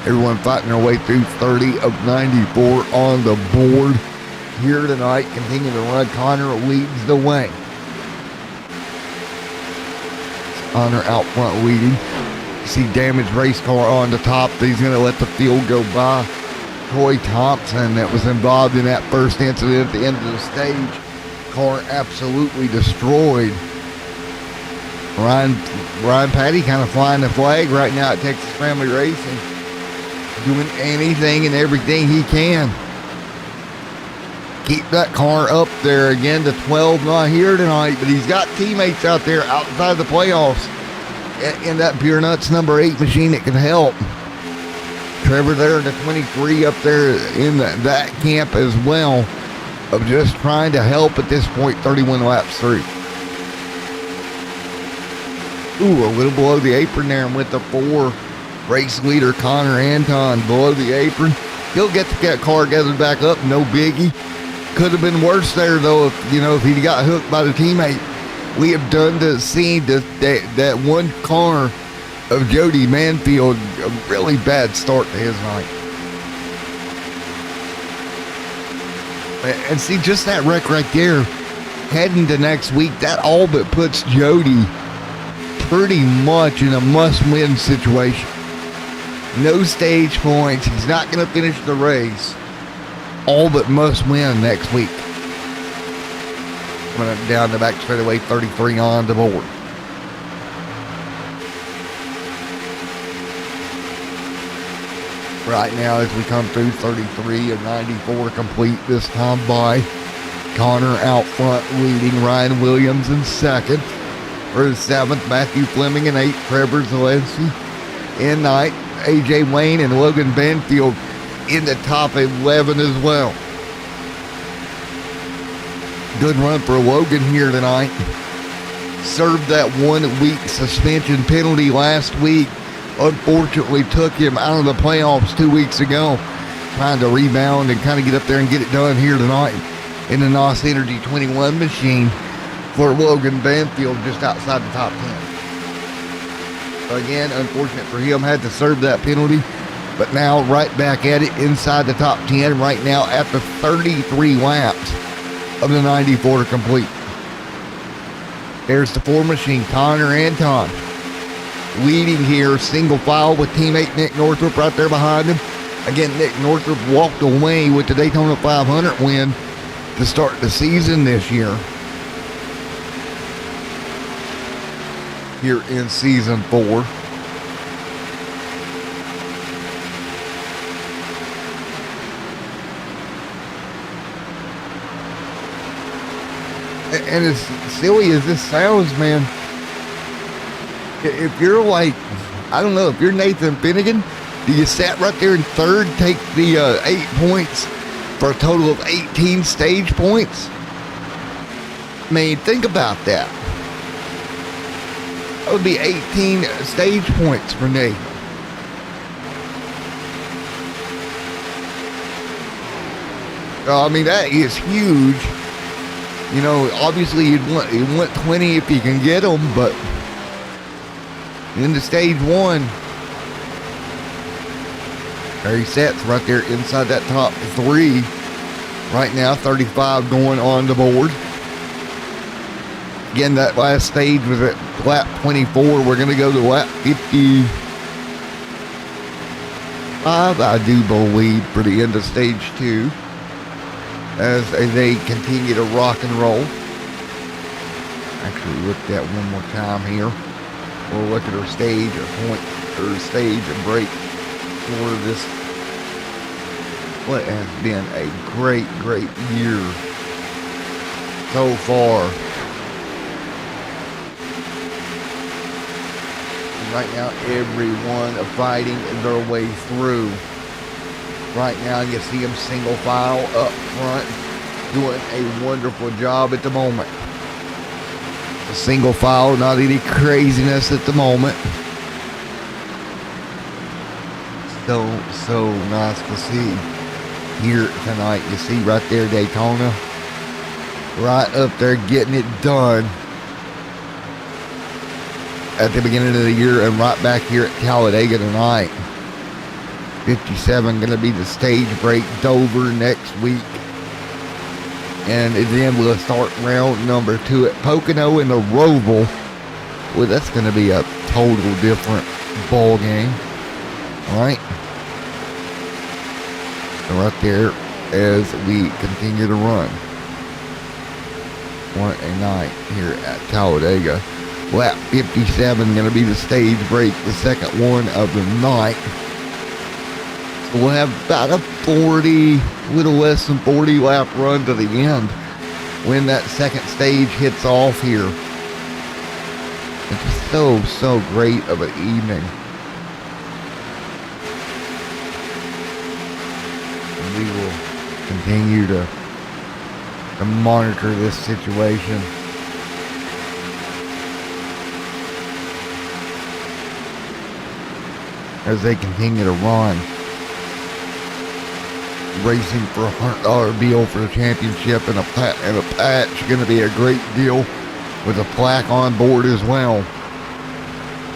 everyone fighting their way through 30 of 94 on the board here tonight. Continue to run. Connor leads the way. Connor out front leading. You see damaged race car on the top. He's going to let the field go by. Troy Thompson, that was involved in that first incident at the end of the stage. Car absolutely destroyed. Ryan Patty kind of flying the flag right now at Texas Family Racing. Doing anything and everything he can. Keep that car up there again. The 12 not here tonight, but he's got teammates out there outside the playoffs in that Pure Nuts number 8 machine that can help. Trevor there in the 23 up there in that camp as well, of just trying to help at this point, 31 laps through. Ooh, a little below the apron there, and with the 4 race leader Connor Anton below the apron. He'll get the car gathered back up, no biggie. Could have been worse there though, if he got hooked by the teammate. We have done to see that one car of Jody Banfield, a really bad start to his night. And see, just that wreck right there, heading to next week, that all but puts Jody pretty much in a must-win situation. No stage points. He's not going to finish the race. All but must win next week. Coming up down the back straightaway, 33 on the board. Right now, as we come through 33 and 94 complete this time by Connor out front leading, Ryan Williams in second. For the 7th, Matthew Fleming in 8th, Trevor Zaleski in 9th, A.J. Wayne and Logan Banfield in the top 11 as well. Good run for Logan here tonight. Served that 1 week suspension penalty last week. Unfortunately took him out of the playoffs 2 weeks ago. Trying to rebound and kind of get up there and get it done here tonight in the NOS Energy 21 machine for Logan Banfield just outside the top 10. Again, unfortunate for him, had to serve that penalty, but now right back at it inside the top 10 right now after 33 laps of the 94 to complete. There's the 4 machine, Connor Anton, leading here, single file with teammate Nick Northrup right there behind him. Again, Nick Northrup walked away with the Daytona 500 win to start the season this year. Here in season 4. And as silly as this sounds, man, if you're like, I don't know, if you're Nathan Finnegan, do you sat right there in 3rd, take the 8 points for a total of 18 stage points? I mean, think about that. That would be 18 stage points for Nate. I mean, that is huge. You know, obviously you want 20 if you can get them, but into stage 1, there he sits right there inside that top 3. Right now, 35 going on the board. Again, that last stage was at lap 24. We're going to go to lap 55, I do believe, for the end of stage 2. As they continue to rock and roll. Actually, look at that one more time here. We'll look at our stage, our point, or stage and break for this. What has been a great, great year so far. And right now, everyone fighting their way through. Right now, you see them single file up front, doing a wonderful job at the moment. A single file, not any craziness at the moment. So nice to see here tonight. You see right there, Daytona, right up there getting it done at the beginning of the year, and right back here at Talladega tonight. 57 going to be the stage break, Dover next week. And then we'll start round number 2 at Pocono in the Roval. Well, that's going to be a total different ball game. All right. So right there as we continue to run. What a night here at Talladega. Lap 57 going to be the stage break, the second one of the night. We'll have about a 40, little less than 40 lap run to the end when that second stage hits off here. It's just so great of an evening. And we will continue to monitor this situation. As they continue to run. Racing for a $100 deal for the championship and a patch. Going to be a great deal with a plaque on board as well.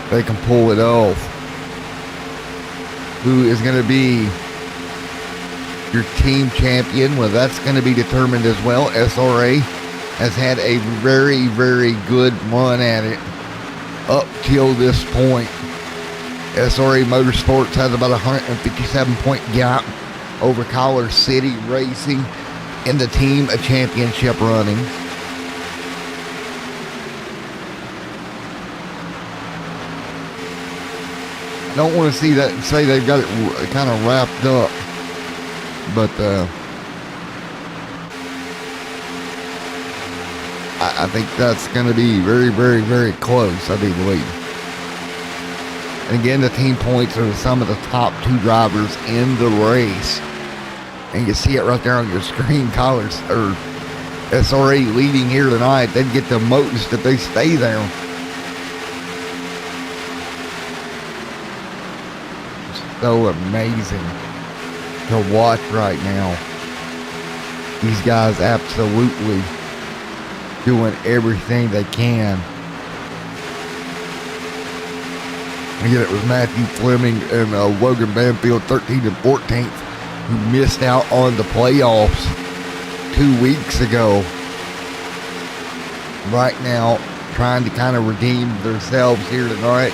They can pull it off. Who is going to be your team champion? Well, that's going to be determined as well. SRA has had a very, very good run at it up till this point. SRA Motorsports has about a 157-point gap over Collar City Racing in the team championship running. I don't want to say they've got it kind of wrapped up, but I think that's going to be very, very, very close, I do believe. And again, the team points are some of the top 2 drivers in the race. And you see it right there on your screen. Tyler's or SRA leading here tonight. They'd get the most if they stay there. So amazing to watch right now. These guys absolutely doing everything they can. Again, it was Matthew Fleming and Logan Banfield, 13th and 14th, who missed out on the playoffs 2 weeks ago. Right now, trying to kind of redeem themselves here tonight.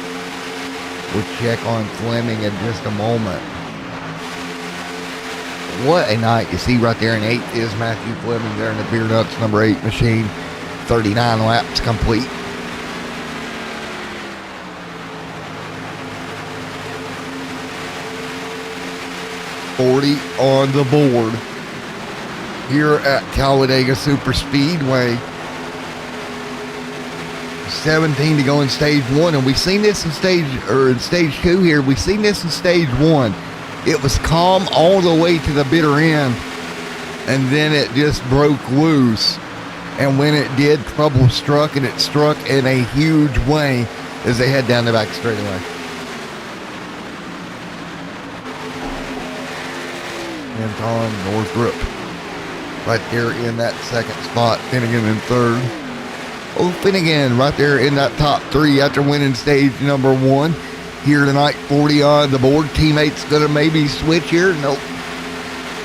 We'll check on Fleming in just a moment. What a night. You see right there in 8th is Matthew Fleming there in the Beer Nuts number 8 machine. 39 laps complete. .40 on the board here at Talladega Super Speedway. 17 to go in stage 1, and we've seen this in stage 2 here. We've seen this in stage 1. It was calm all the way to the bitter end, and then it just broke loose. And when it did, trouble struck, and it struck in a huge way as they head down the back straightaway. Anton Northrup right there in that second spot. Finnegan in third. Oh, Finnegan right there in that top 3 after winning stage number 1. Here tonight, 40 on the board. Teammates gonna maybe switch here. Nope.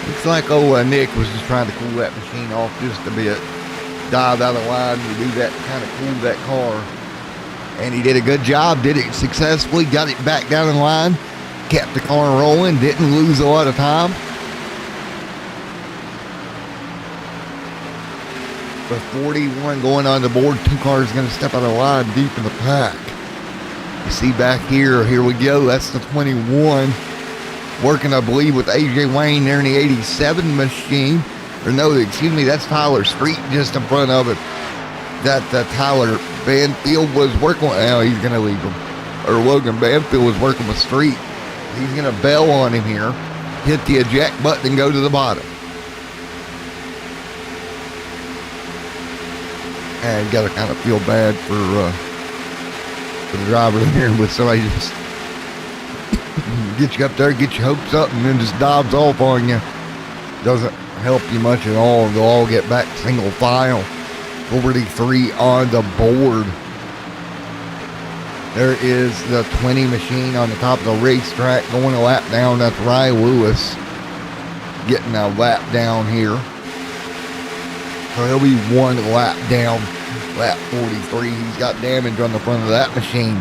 Looks like Nick was just trying to cool that machine off just a bit. Dive out of line to do that, kind of cool that car. And he did a good job, did it successfully, got it back down in line, kept the car rolling, didn't lose a lot of time. With 41 going on the board, 2 cars going to step out of line deep in the pack. You see back here we go, that's the 21. Working, I believe, with AJ Wayne there in the 87 machine. Or no, excuse me, that's Tyler Street just in front of it. That Tyler Banfield was working with. Now he's going to leave him. Or Logan Banfield was working with Street. He's going to bail on him here. Hit the eject button and go to the bottom. And you got to kind of feel bad for the driver there with somebody just get you up there, get your hopes up, and then just dives off on you. Doesn't help you much at all. They'll all get back single file. 43 on the board. There is the 20 machine on the top of the racetrack going a lap down. That's Rye Lewis getting a lap down here. So he'll be 1 lap down, lap 43. He's got damage on the front of that machine.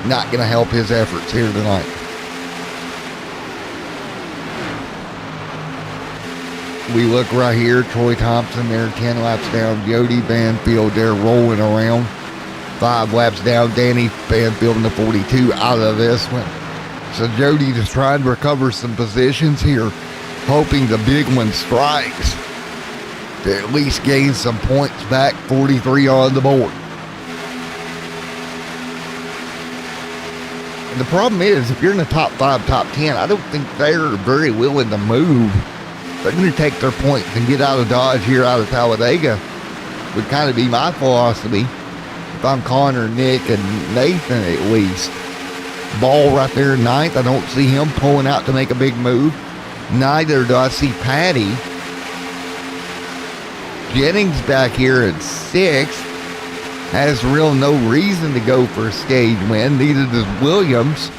Not going to help his efforts here tonight. We look right here, Troy Thompson there, 10 laps down. Jody Banfield there rolling around. 5 laps down. Danny Banfield in the 42 out of this one. So Jody just trying to recover some positions here, hoping the big one strikes to at least gain some points back. 43 on the board. And the problem is, if you're in the top 5, top 10, I don't think they're very willing to move. They're going to take their points and get out of Dodge here, out of Talladega. Would kind of be my philosophy. If I'm Connor, Nick, and Nathan at least. Ball right there, 9th. I don't see him pulling out to make a big move. Neither do I see Patty. Jennings back here at 6th. Has real no reason to go for a stage win. Neither does Williams.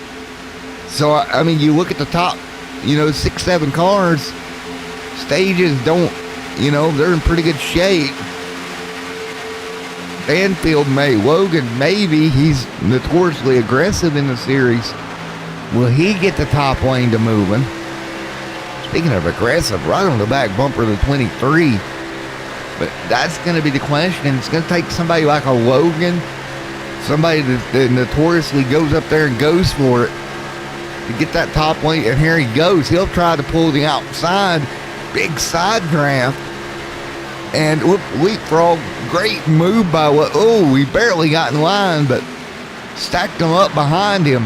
So, I mean, you look at the top, 6, 7 cars. Stages don't, they're in pretty good shape. Banfield may. Logan, maybe. He's notoriously aggressive in the series. Will he get the top lane to moving? Speaking of aggressive, right on the back bumper of the 23. But that's going to be the question. It's going to take somebody like a Logan, somebody that notoriously goes up there and goes for it to get that top lane. And here he goes. He'll try to pull the outside. Big side draft. And leapfrog, great move by he barely got in line, but stacked them up behind him.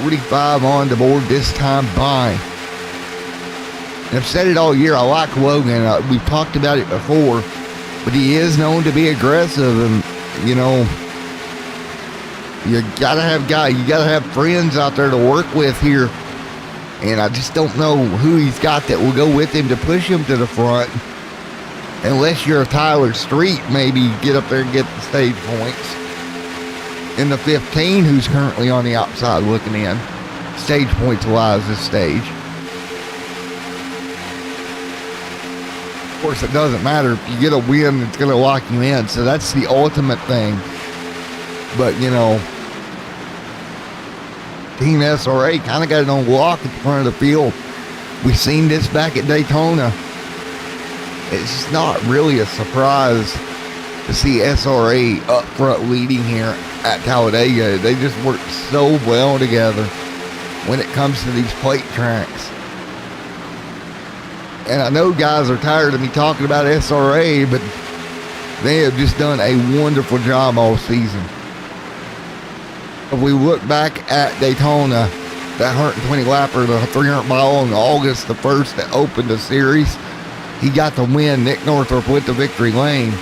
$45 on the board this time by. And I've said it all year, I like Logan. We've talked about it before, but he is known to be aggressive, and you gotta have friends out there to work with here. And I just don't know who he's got that will go with him to push him to the front. Unless you're a Tyler Street, maybe get up there and get the stage points. And the 15, who's currently on the outside looking in. Stage points wise this stage. Of course, it doesn't matter. If you get a win, it's going to lock you in. So that's the ultimate thing. But, Team SRA kind of got it on lock at the front of the field. We've seen this back at Daytona. It's just not really a surprise to see SRA up front leading here at Talladega. They just work so well together when it comes to these plate tracks. And I know guys are tired of me talking about SRA, but they have just done a wonderful job all season. If we look back at Daytona, that 120 lapper, the 300 mile on August the 1st that opened the series, he got the win. Nick Northrup with the victory lane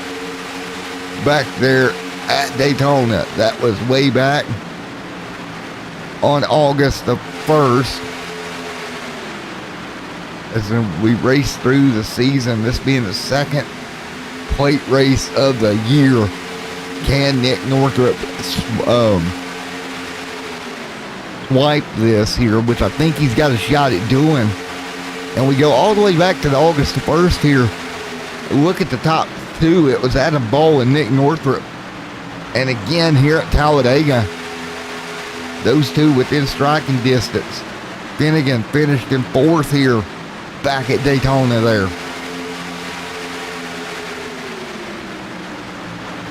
back there at Daytona. That was way back on August the 1st. As we race through the season, this being the second plate race of the year, can Nick Northrup wipe this here, which I think he's got a shot at doing. And we go all the way back to the August 1st here. Look at the top two. It was Adam Ball and Nick Northrup. And again here at Talladega, those two within striking distance. Finnegan finished in 4th here back at Daytona there.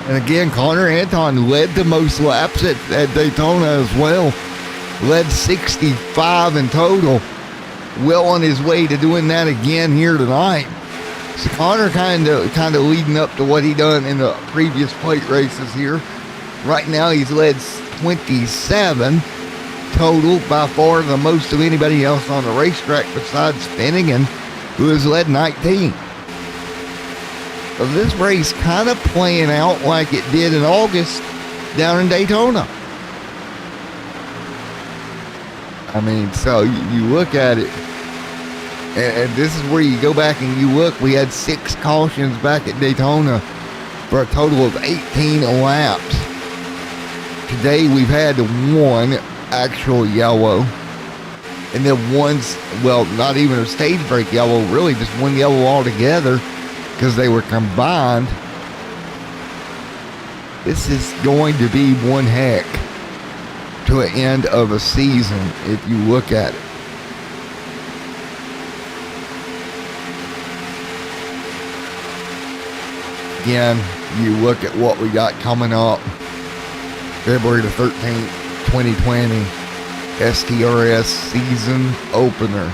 And again, Connor Anton led the most laps at Daytona as well. Led 65 in total. Well on his way to doing that again here tonight. So Connor kind of leading up to what he done in the previous plate races here. Right now he's led 27 total, by far the most of anybody else on the racetrack besides Finnegan, who has led 19. So this race kind of playing out like it did in August down in Daytona. I mean, so you look at it, and this is where you go back and you look. We had 6 cautions back at Daytona for a total of 18 laps. Today we've had 1 actual yellow, and then one's, well, not even a stage break yellow, really just 1 yellow altogether because they were combined. This is going to be one heck to an end of a season if you look at it. Again, you look at what we got coming up. February the 13th, 2020, STRS season opener.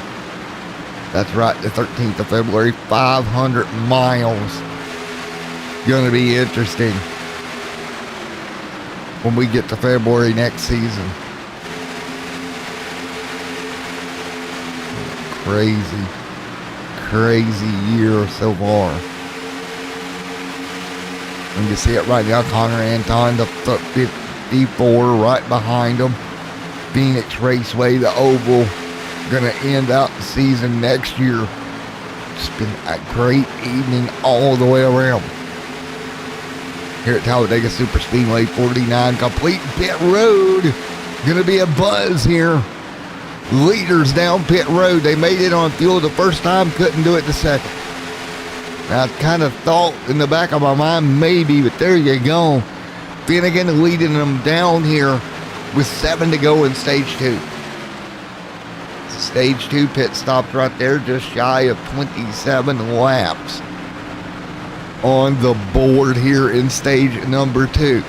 That's right, the 13th of February, 500 miles. Gonna be interesting when we get to February next season. Crazy year so far. And you see it right now, Connor Anton, the 54 right behind him. Phoenix Raceway, the oval, gonna end out the season next year. It's been a great evening all the way around. Here at Talladega Super Speedway 49, complete pit road. Gonna be a buzz here. Leaders down pit road. They made it on fuel the first time, couldn't do it the second. Now, I kind of thought in the back of my mind, maybe, but there you go. Finnegan leading them down here with 7 to go in stage 2. Stage 2 pit stopped right there, just shy of 27 laps on the board here in stage number 2.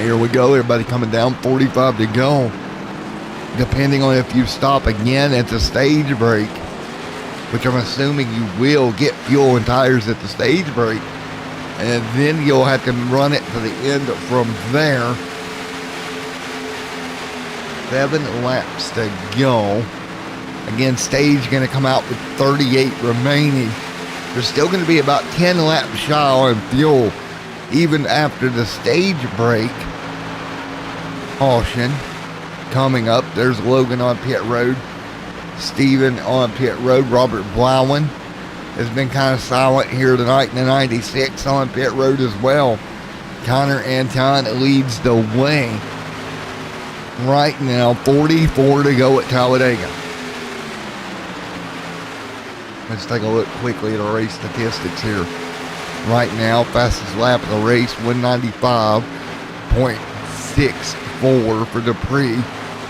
Here we go, everybody coming down, 45 to go. Depending on if you stop again at the stage break, which I'm assuming you will get fuel and tires at the stage break, and then you'll have to run it to the end from there. 7 laps to go. Again, stage going to come out with 38 remaining. There's still going to be about 10 laps shy on fuel, even after the stage break. Caution coming up. There's Logan on pit road. Steven on pit road. Robert Blowen has been kind of silent here tonight in the 96 on pit road as well. Connor Anton leads the way. Right now, 44 to go at Talladega. Let's take a look quickly at our race statistics here. Right now, fastest lap of the race, 195.64 for Dupree.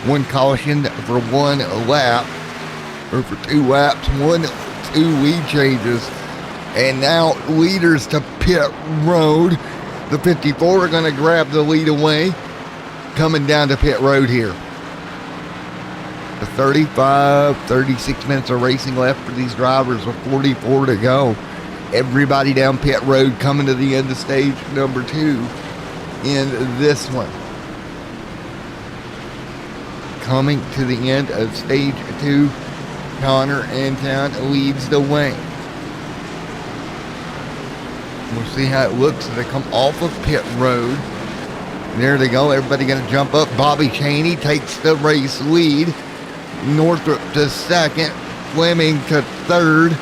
One caution for 1 lap, or for 2 laps, 2 lead changes. And now leaders to pit road. The 54 are going to grab the lead away, coming down to pit road here. The 36 minutes of racing left for these drivers with 44 to go. Everybody down pit road coming to the end of stage number 2 in this one. Coming to the end of stage 2, Connor Anton leads the way. We'll see how it looks as they come off of pit road. There they go. Everybody going to jump up. Bobby Chaney takes the race lead. Northrop to second. Fleming to third.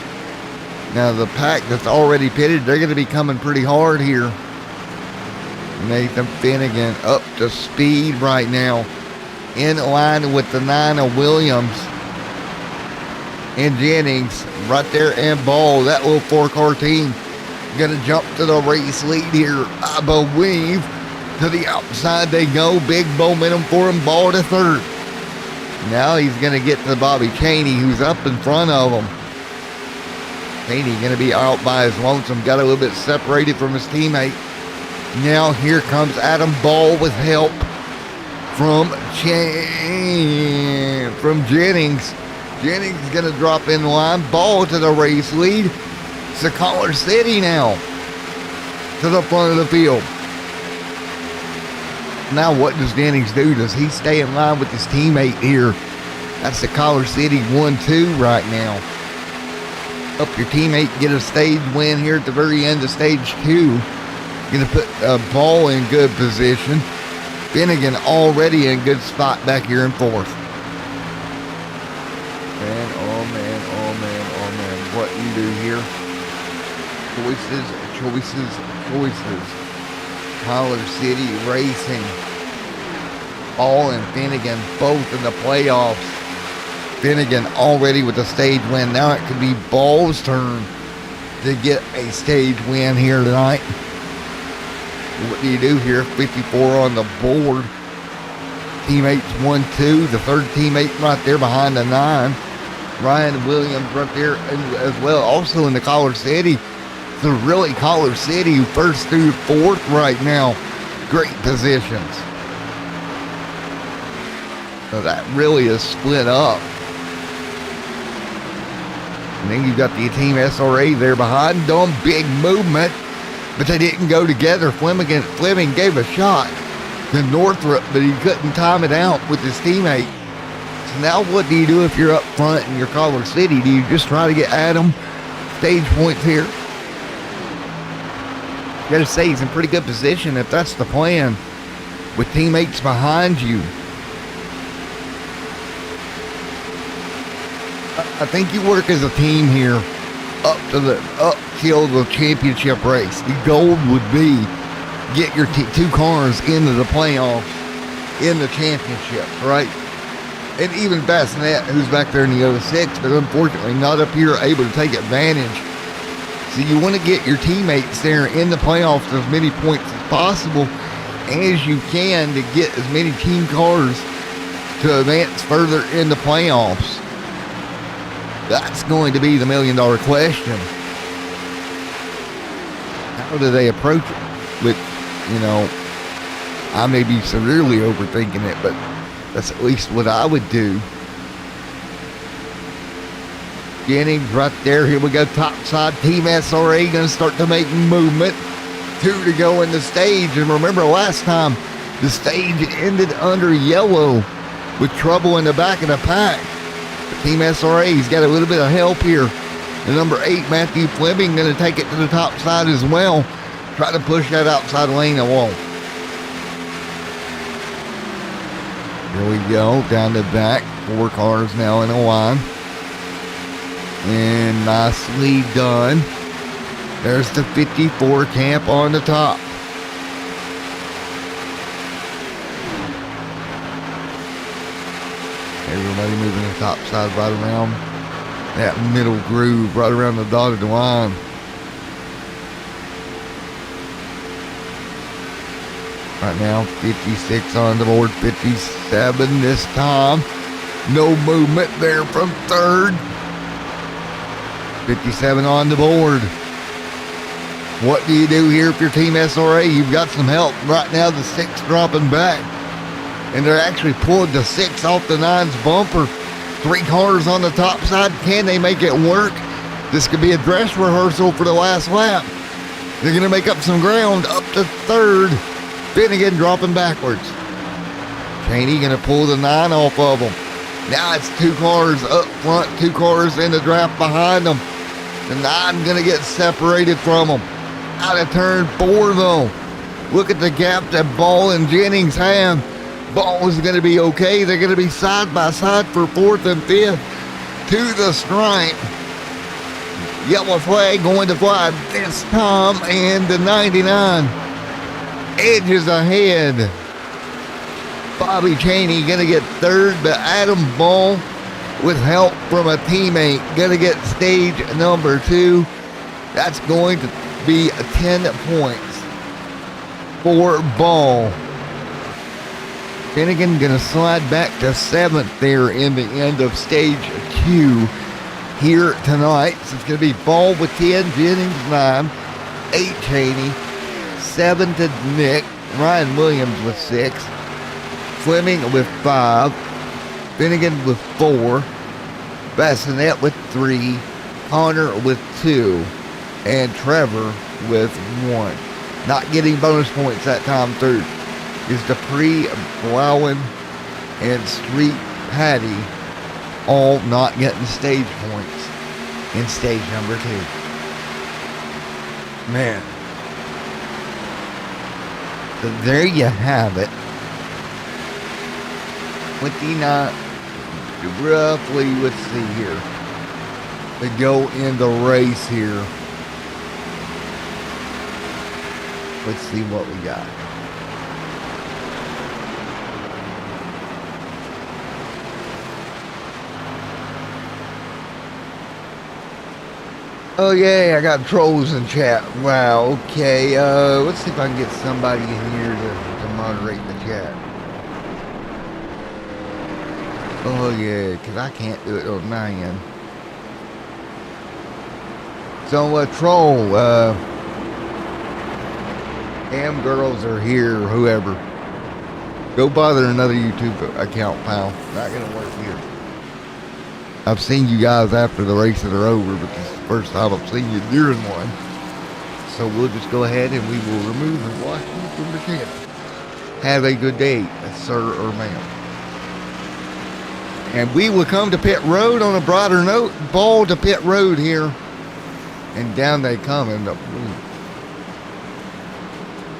Now the pack that's already pitted, they're going to be coming pretty hard here. Nathan Finnegan up to speed right now. In line with the 9 of Williams. And Jennings right there, and Ball. That little 4-car team going to jump to the race lead here, I believe. To the outside they go. Big momentum for him. Ball to third. Now he's going to get to Bobby Chaney, who's up in front of him. Chaney going to be out by his lonesome. Got a little bit separated from his teammate. Now here comes Adam Ball with help from Jennings. Jennings is going to drop in line. Ball to the race lead. It's the Collar City now to the front of the field. Now what does Jennings do? Does he stay in line with his teammate here? That's the Collar City 1-2 right now. Help your teammate get a stage win here at the very end of stage 2. Going to put Ball in good position. Finnegan already in good spot back here in 4th. And oh man. What you do here? Choices. Collar City Racing. Ball and Finnegan both in the playoffs. Finnegan already with a stage win. Now it could be Ball's turn to get a stage win here tonight. What do you do here? 54 on the board. Teammates 1-2. The third teammate right there behind the 9. Ryan Williams right there as well. Also in the Collar City. The really Collar City, 1st through 4th right now. Great positions. So that really is split up. And then you've got the team SRA there behind them. Big movement, but they didn't go together. Fleming gave a shot to Northrop, but he couldn't time it out with his teammate. So now what do you do if you're up front in your Collar City? Do you just try to get Adam stage points here? You got to say he's in pretty good position if that's the plan, with teammates behind you. I think you work as a team here up till the championship race. The goal would be get your 2 cars into the playoffs in the championship, right? And even Bassinet, who's back there in the 06, but unfortunately not up here able to take advantage. So you want to get your teammates there in the playoffs as many points as possible as you can to get as many team cars to advance further in the playoffs. That's going to be the $1 million question. How do they approach it with, I may be severely overthinking it, but that's at least what I would do. Jennings right there. Here we go. Top side. Team SRA going to start to make movement. 2 to go in the stage. And remember last time, the stage ended under yellow with trouble in the back of the pack. But Team SRA's got a little bit of help here. The number 8, Matthew Fleming, going to take it to the top side as well. Try to push that outside lane along. Here we go. Down the back. 4 cars now in a line. And nicely done. There's the 54 camp on the top. Everybody moving the top side right around that middle groove, right around the dotted line. Right now, 56 on the board, 57 this time. No movement there from third. 57 on the board. What do you do here if you're Team SRA? You've got some help. Right now, the 6 dropping back. And they're actually pulling the 6 off the 9's bumper. 3 cars on the top side. Can they make it work? This could be a dress rehearsal for the last lap. They're going to make up some ground up to third. Finnegan dropping backwards. Cheney going to pull the 9 off of them. Now it's 2 cars up front, 2 cars in the draft behind them. The 9 going to get separated from them. Out of turn 4 though. Look at the gap that Ball and Jennings have. Ball is going to be okay. They're going to be side by side for 4th and 5th to the stripe. Yellow flag going to fly this time, and the 99 edges ahead. Bobby Cheney going to get 3rd, but Adam Ball, with help from a teammate, going to get stage number 2. That's going to be 10 points for Ball. Finnegan going to slide back to 7th there in the end of stage 2 here tonight. So it's going to be Ball with 10, Jennings 9, 8 Cheney, 7 to Nick, Ryan Williams with 6, Fleming with 5, Finnegan with 4, Bassinet with 3, Connor with 2, and Trevor with 1. Not getting bonus points that time through is Dupree, Blowen, and Street Patty, all not getting stage points in stage number 2. Man. So there you have it. 29, roughly, let's see here. They go in the race here. Let's see what we got. Oh yeah, I got trolls in chat. Wow, okay. Let's see if I can get somebody in here to moderate the chat. Oh yeah, because I can't do it on my end. So troll, cam girls are here, whoever. Go bother another YouTube account, pal. Not gonna work here. I've seen you guys after the races are over, but this is the first time I've seen you during one. So we'll just go ahead and we will remove and block you from the channel. Have a good day, sir or ma'am. And we will come to pit road on a brighter note. Ball to pit road here. And down they come. And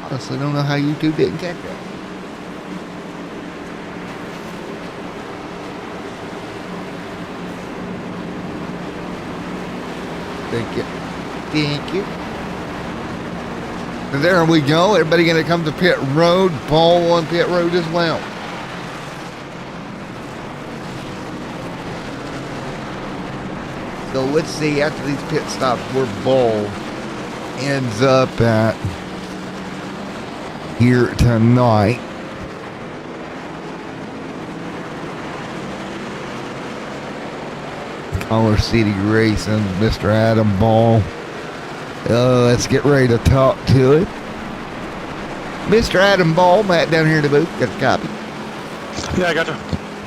honestly don't know how YouTube didn't catch that. Thank you. Thank you. And there we go. Everybody going to come to pit road. Ball on pit road as well. So let's see, after these pit stops, where Ball ends up at here tonight. Color City Racing, Mr. Adam Ball. Let's get ready to talk to it. Mr. Adam Ball, Matt down here in the booth, got a copy. Yeah, I got you.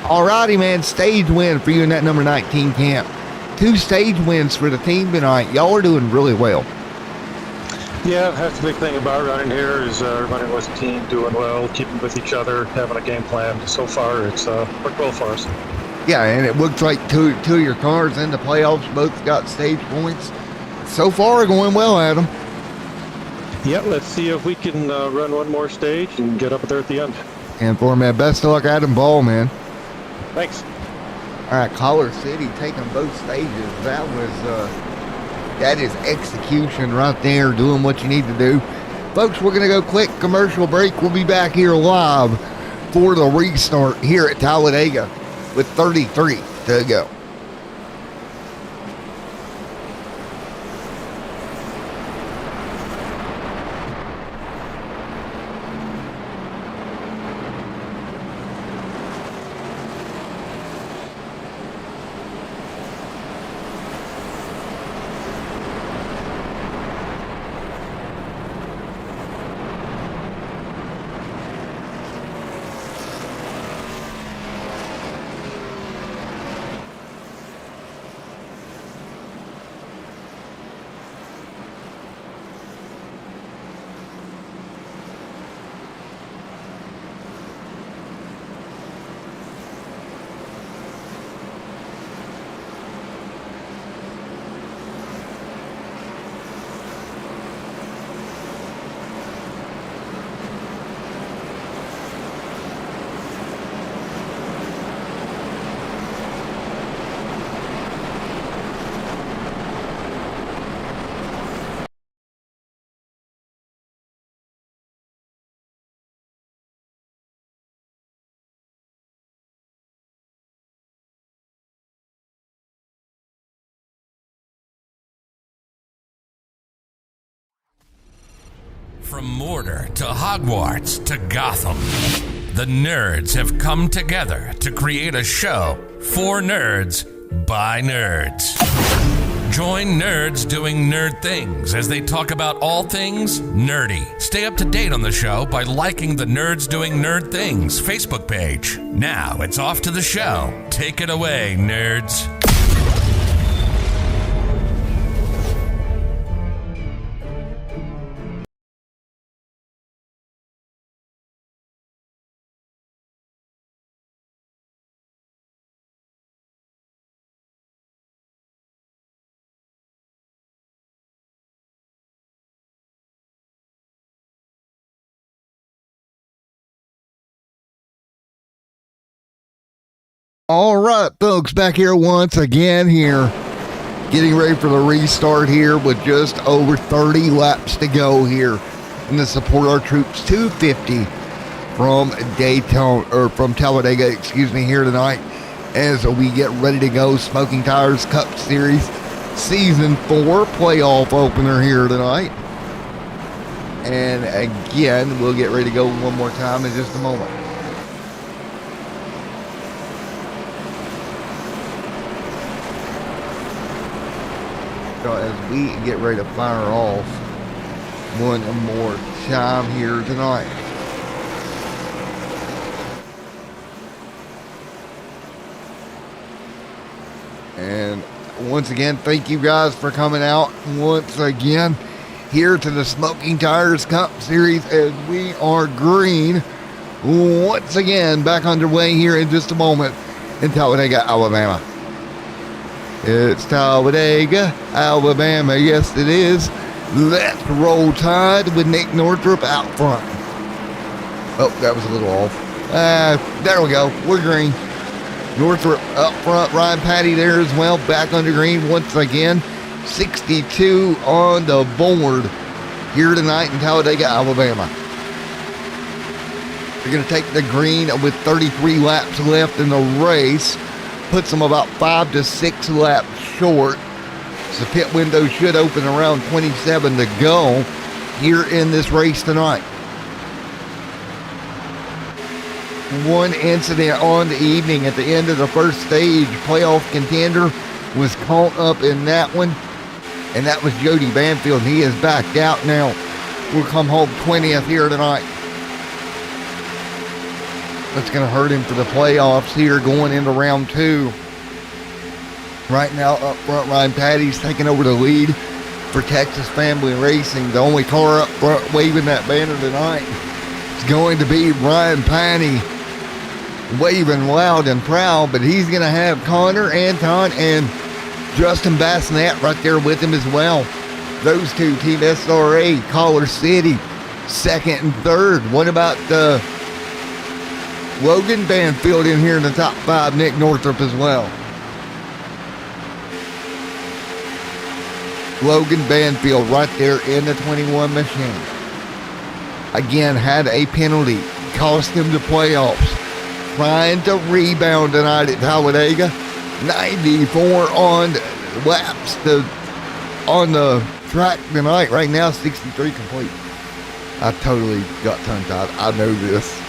Alrighty, man, stage win for you in that number 19 camp. 2 stage wins for the team tonight. Y'all are doing really well. Yeah, that's the big thing about running here is running with a team, doing well, keeping with each other, having a game plan. So far, it's worked well for us. Yeah, and it looks like two of your cars in the playoffs both got stage points. So far, going well, Adam. Yeah, let's see if we can run one more stage and get up there at the end. And for man, best of luck, Adam Ball, man. Thanks. All right, Collar City taking both stages. That is execution right there, doing what you need to do. Folks, we're going to go quick commercial break. We'll be back here live for the restart here at Talladega with 33 to go. From Mortar to Hogwarts to Gotham, the nerds have come together to create a show for nerds by nerds. Join nerds doing nerd things as they talk about all things nerdy. Stay up to date on the show by liking the Nerds Doing Nerd Things Facebook page. Now it's off to the show. Take it away, nerds. All right, folks, back here once again here, getting ready for the restart here with just over 30 laps to go here and to support our troops 250 from Daytona, or from Talladega, here tonight as we get ready to go. Smoking Tires Cup Series Season 4 playoff opener here tonight. And again, we'll get ready to go one more time in just a moment. As we get ready to fire off one more time here tonight. And once again, thank you guys for coming out once again here to the Smoking Tires Cup Series as we are green once again back underway here in just a moment in Talladega, Alabama. It's Talladega, Alabama. Yes, it is. Let's roll Tide with Nick Northrup out front. Oh, that was a little off. There we go. We're green. Northrup up front. Ryan Patty there as well. Back under green once again. 62 on the board here tonight in Talladega, Alabama. We're going to take the green with 33 laps left in the race. Puts them about 5 to 6 laps short. So pit window should open around 27 to go here in this race tonight. One incident on the evening at the end of the first stage. Playoff contender was caught up in that one, and that was Jody Banfield. He is backed out now. We'll come home 20th here tonight That's going to hurt him for the playoffs here going into round 2. Right now, up front, Ryan Patty's taking over the lead for Texas Family Racing. The only car up front waving that banner tonight is going to be Ryan Patty, waving loud and proud, but he's going to have Connor Anton and Justin Bassinet right there with him as well. Those two, Team SRA, Collar City, second and third. What about Logan Banfield in here in the top 5, Nick Northrup as well. Logan Banfield right there in the 21 machine. Again, had a penalty, cost him the playoffs. Trying to rebound tonight at Talladega. 94 on laps on the track tonight. Right now, 63 complete. I totally got tongue-tied. I know this.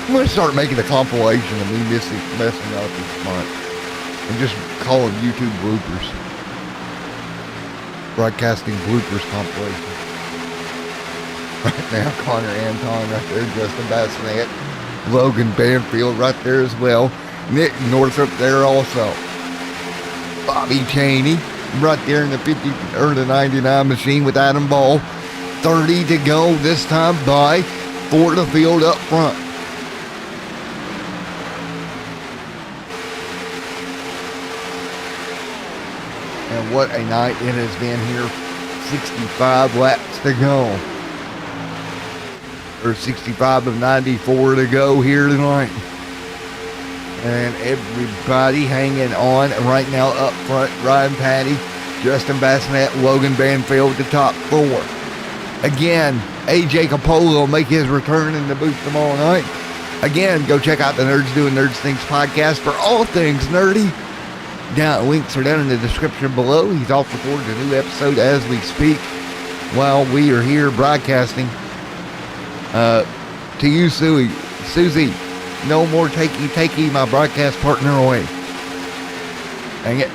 I'm going to start making a compilation of me messing up this month and just call them YouTube bloopers. Broadcasting bloopers compilation. Right now, Connor Anton right there, Justin Bassinet, Logan Banfield right there as well. Nick Northrup there also. Bobby Cheney right there in the 50 or the 99 machine with Adam Ball. 30 to go this time by for the field up front. And what a night it has been here. 65 laps to go. Or 65 of 94 to go here tonight. And everybody hanging on right now up front. Ryan Patty, Justin Bassinet, Logan Banfield, the top 4. Again, AJ Capolo will make his return in the booth tomorrow night. Again, go check out the Nerds Doing Nerds Things podcast for all things nerdy. Links are down in the description below. He's off recording a new episode as we speak while we are here broadcasting. To you, Susie, no more takey my broadcast partner away. Dang it.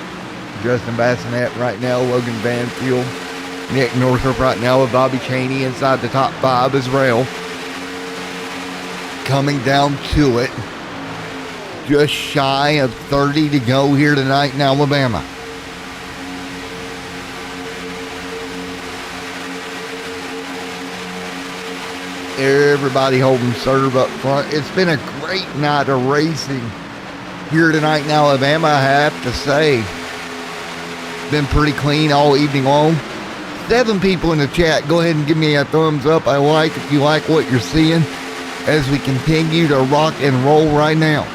Justin Bassinet right now, Logan Banfield, Nick Northrup right now with Bobby Cheney inside the top 5 as well. Coming down to it. Just shy of 30 to go here tonight in Alabama. Everybody holding serve up front. It's been a great night of racing here tonight in Alabama, I have to say. Been pretty clean all evening long. 7 people in the chat. Go ahead and give me a thumbs up. I like if you like what you're seeing as we continue to rock and roll right now.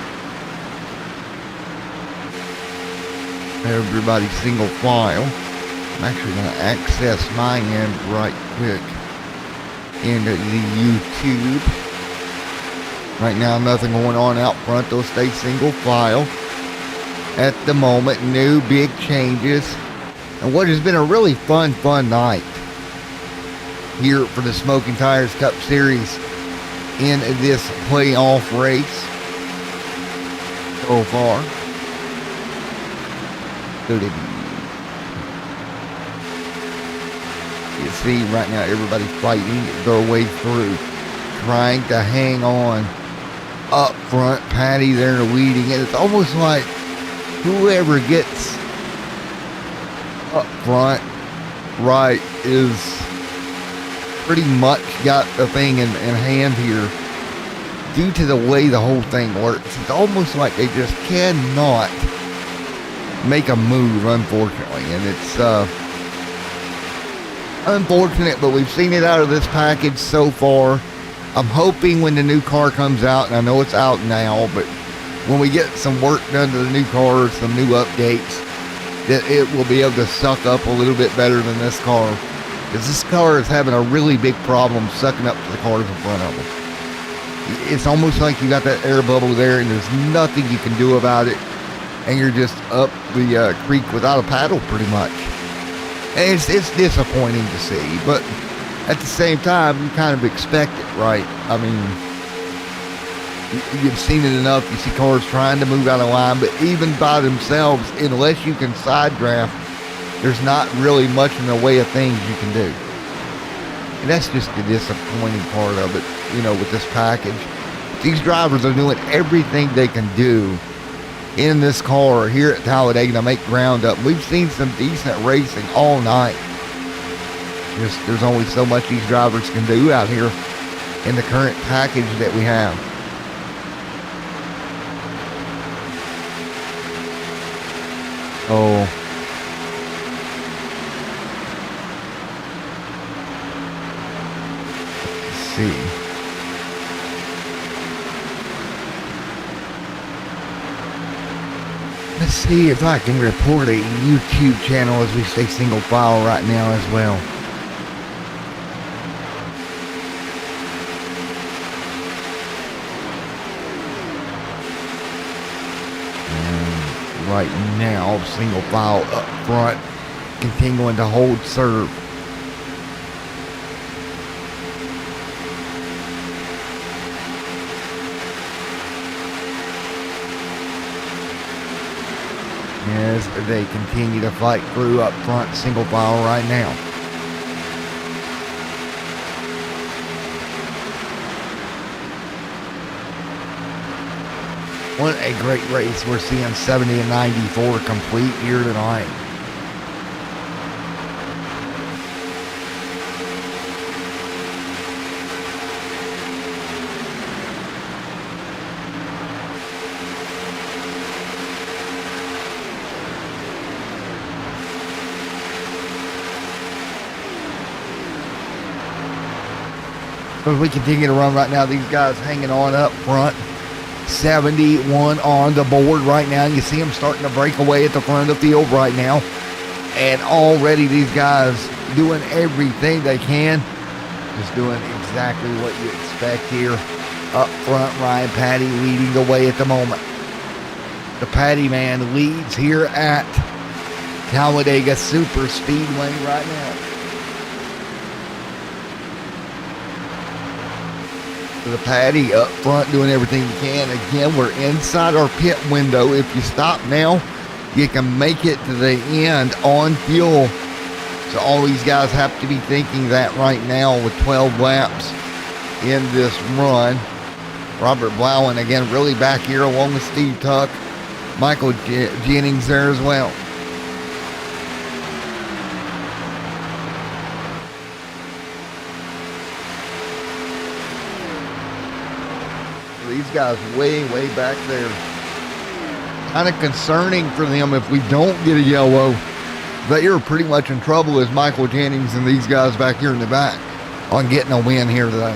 Everybody single file. I'm actually going to access my end right quick into the YouTube. Right now, nothing going on out front. They'll stay single file at the moment. No big changes. And what has been a really fun night here for the Smoking Tires Cup Series in this playoff race so far. You see right now everybody fighting their way through, trying to hang on up front. Patty there leading it. It's almost like whoever gets up front right is pretty much got the thing in hand here. Due to the way the whole thing works, it's almost like they just cannot make a move, unfortunately. And it's unfortunate, but we've seen it out of this package so far. I'm hoping when the new car comes out, and I know it's out now, but when we get some work done to the new car, some new updates, that it will be able to suck up a little bit better than this car. Because this car is having a really big problem sucking up to the cars in front of them. It's almost like you got that air bubble there, and there's nothing you can do about it. And you're just up the creek without a paddle, pretty much. And it's disappointing to see, but at the same time, you kind of expect it, right? I mean, you've seen it enough. You see cars trying to move out of line, but even by themselves, unless you can side draft, there's not really much in the way of things you can do. And that's just the disappointing part of it, you know, with this package. These drivers are doing everything they can do in this car here at Talladega to make ground up. We've seen some decent racing all night. There's only so much these drivers can do out here in the current package that we have. Oh. Let's see. Let's see if I can report a YouTube channel as we stay single file right now as well. And right now, single file up front, continuing to hold serve. As they continue to fight through up front, single file right now. What a great race. We're seeing 70 and 94 complete here tonight. As we continue to run right now, these guys hanging on up front. 71 on the board right now. You see them starting to break away at the front of the field right now. And already these guys doing everything they can. Just doing exactly what you expect here. Up front, Ryan Patty leading the way at the moment. The Patty man leads here at Talladega Super Speedway right now. The Patty up front doing everything you can. Again, we're inside our pit window. If you stop now, you can make it to the end on fuel. So all these guys have to be thinking that right now with 12 laps in this run. Robert Blauen again really back here along with Steve Tuck. Michael Jennings there as well. These guys way back there. Kind of concerning for them if we don't get a yellow. They are pretty much in trouble as Michael Jennings and these guys back here in the back on getting a win here today.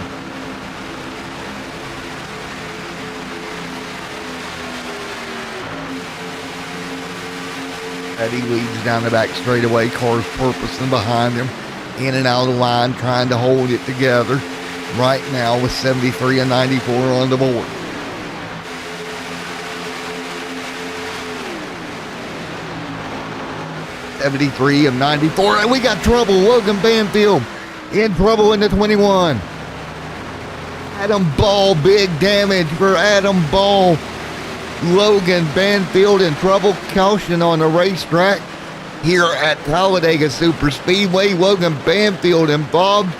Eddie leads down the back straightaway. Cars purposing behind him. In and out of the line, trying to hold it together. Right now with 73 and 94 on the board. $73 of 94, and we got trouble. Logan Banfield in trouble in the 21. Adam Ball, big damage for Adam Ball. Logan Banfield in trouble. Caution on the racetrack here at Talladega Super Speedway. Logan Banfield involved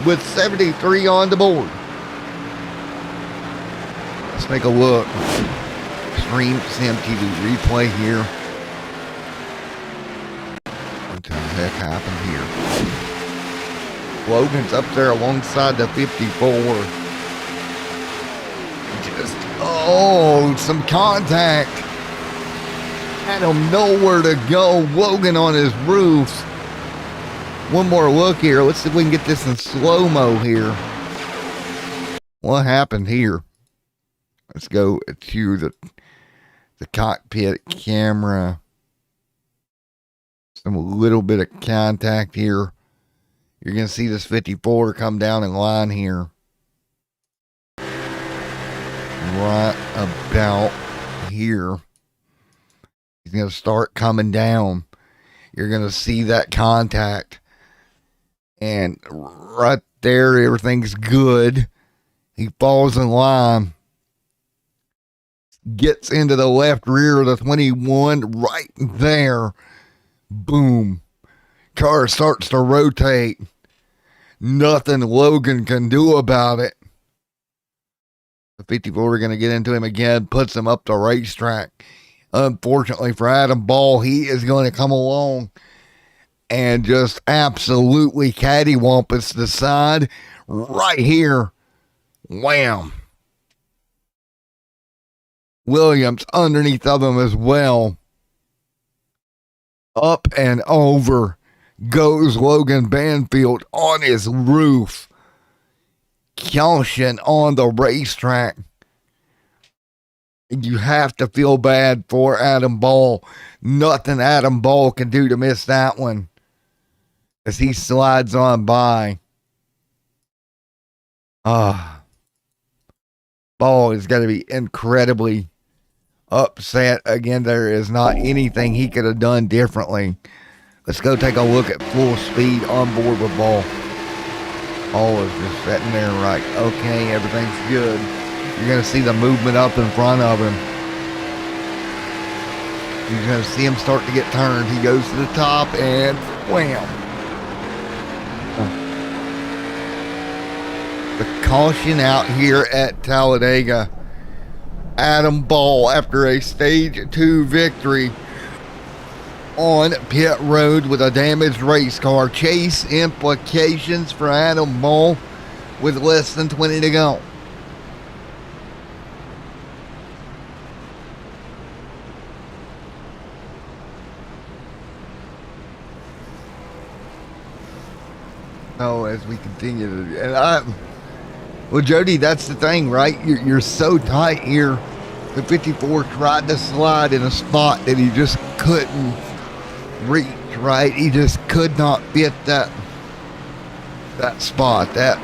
with 73 on the board. Let's take a look. Stream Sim TV replay here. What the heck happened here? Logan's up there alongside the 54. Some contact. Had him nowhere to go. Logan on his roof. One more look here. Let's see if we can get this in slow-mo here. What happened here? Let's go to the cockpit camera. Some little bit of contact here. You're going to see this 54 come down in line here. Right about here. He's going to start coming down. You're going to see that contact. And right there, everything's good. He falls in line. Gets into the left rear of the 21 right there. Boom. Car starts to rotate. Nothing Logan can do about it. The The 54 are going to get into him again, puts him up the racetrack. Unfortunately for Adam Ball, he is going to come along and just absolutely cattywampus the side right here. Wham. Williams underneath of him as well. Up and over goes Logan Banfield on his roof. Caution on the racetrack. You have to feel bad for Adam Ball. Nothing Adam Ball can do to miss that one as he slides on by. Ball is going to be incredibly upset. Again, there is not anything he could have done differently. Let's go take a look at full speed on board with Ball. Ball is just sitting there right. Okay, everything's good. You're going to see the movement up in front of him. You're going to see him start to get turned. He goes to the top and wham. The caution out here at Talladega. Adam Ball, after a stage 2 victory on pit road with a damaged race car. Chase implications for Adam Ball with less than 20 to go. Oh, as we continue to, well, Jody, that's the thing, right? You're so tight here. The 54 tried to slide in a spot that he just couldn't reach, right? He just could not fit that spot. That,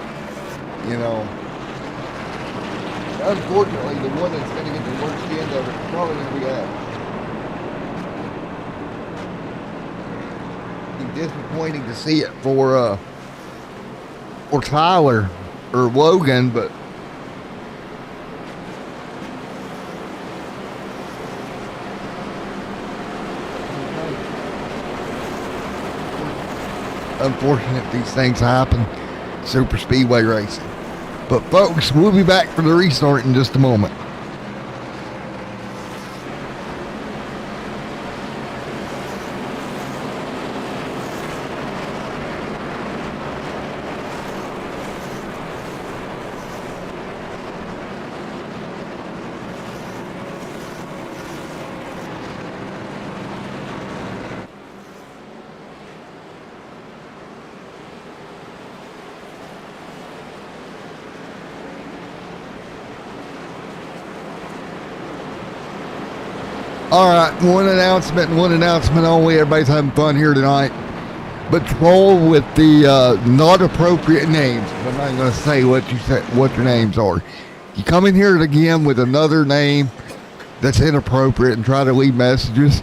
you know. Unfortunately, the one that's going to get the worst end of it is probably going to be that. It's disappointing to see it for Tyler or Logan, but unfortunate these things happen. Super speedway racing. But folks, we'll be back for the restart in just a moment. All right, one announcement only. Everybody's having fun here tonight. But troll with the not appropriate names. I'm not going to say what your names are. You come in here again with another name that's inappropriate and try to leave messages.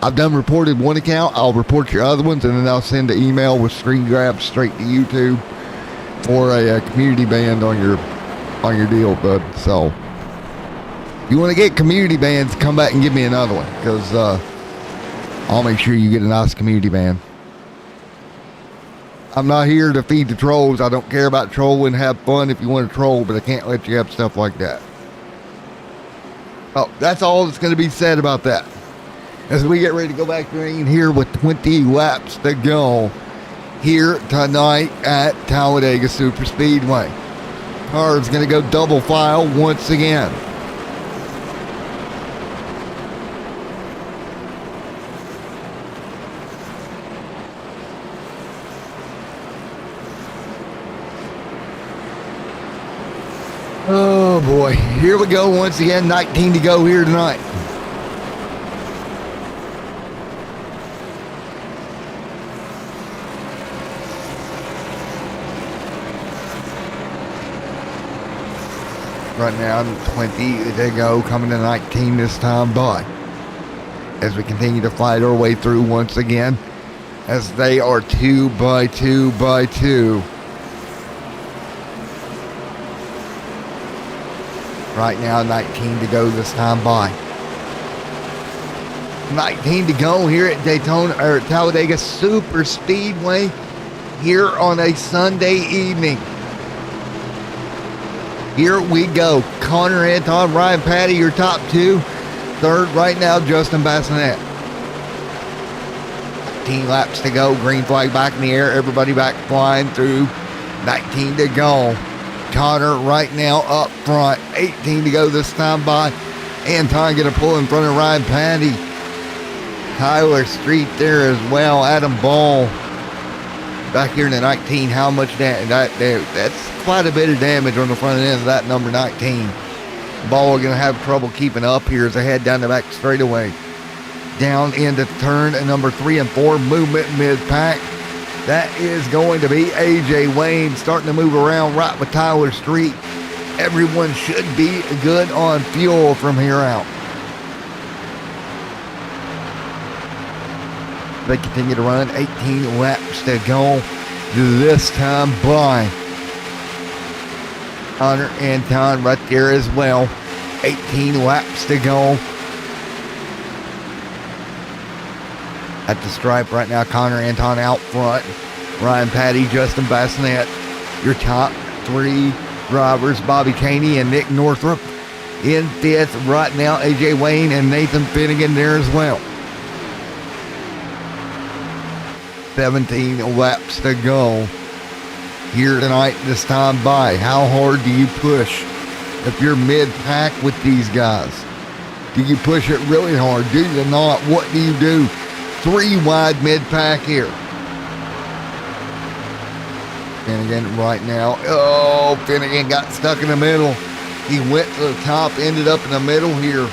I've done reported one account. I'll report your other ones, and then I'll send an email with screen grabs straight to YouTube for a community ban on your deal, bud. So. If you want to get community bans, come back and give me another one, because I'll make sure you get a nice community ban. I'm not here to feed the trolls. I don't care about trolling. Have fun if you want to troll, but I can't let you have stuff like that. Oh, that's all that's going to be said about that. As we get ready to go back to rain here with 20 laps to go here tonight at Talladega Super Speedway. Car's going to go double file once again. Oh boy, here we go once again, 19 to go here tonight. Right now, 20 to go, coming to 19 this time by. As we continue to fight our way through once again, as they are 2 by 2 by 2. Right now, 19 to go this time by. 19 to go here at Daytona, or Talladega Super Speedway here on a Sunday evening. Here we go. Connor Anton, Ryan Patty, your top two. Third right now, Justin Bassinet. 19 laps to go. Green flag back in the air. Everybody back flying through. 19 to go. Connor right now up front. 18 to go this time by. Anton going to pull in front of Ryan Patty. Tyler Street there as well. Adam Ball back here in the 19. How much damage? That's quite a bit of damage on the front end of that number 19. Ball going to have trouble keeping up here as they head down the back straightaway. Down into turn number 3 and 4. Movement mid-pack. That is going to be AJ Wayne starting to move around right with Tyler Street. Everyone should be good on fuel from here out. They continue to run. 18 laps to go this time by. Connor Anton right there as well. 18 laps to go. At the stripe right now, Connor Anton out front. Ryan Patty, Justin Bassinet. Your top three drivers, Bobby Caney and Nick Northrup. In fifth right now, AJ Wayne and Nathan Finnegan there as well. 17 laps to go here tonight this time by. How hard do you push if you're mid-pack with these guys? Do you push it really hard? Do you not? What do you do? 3 wide mid-pack here. Finnegan right now. Oh, Finnegan got stuck in the middle. He went to the top, ended up in the middle here.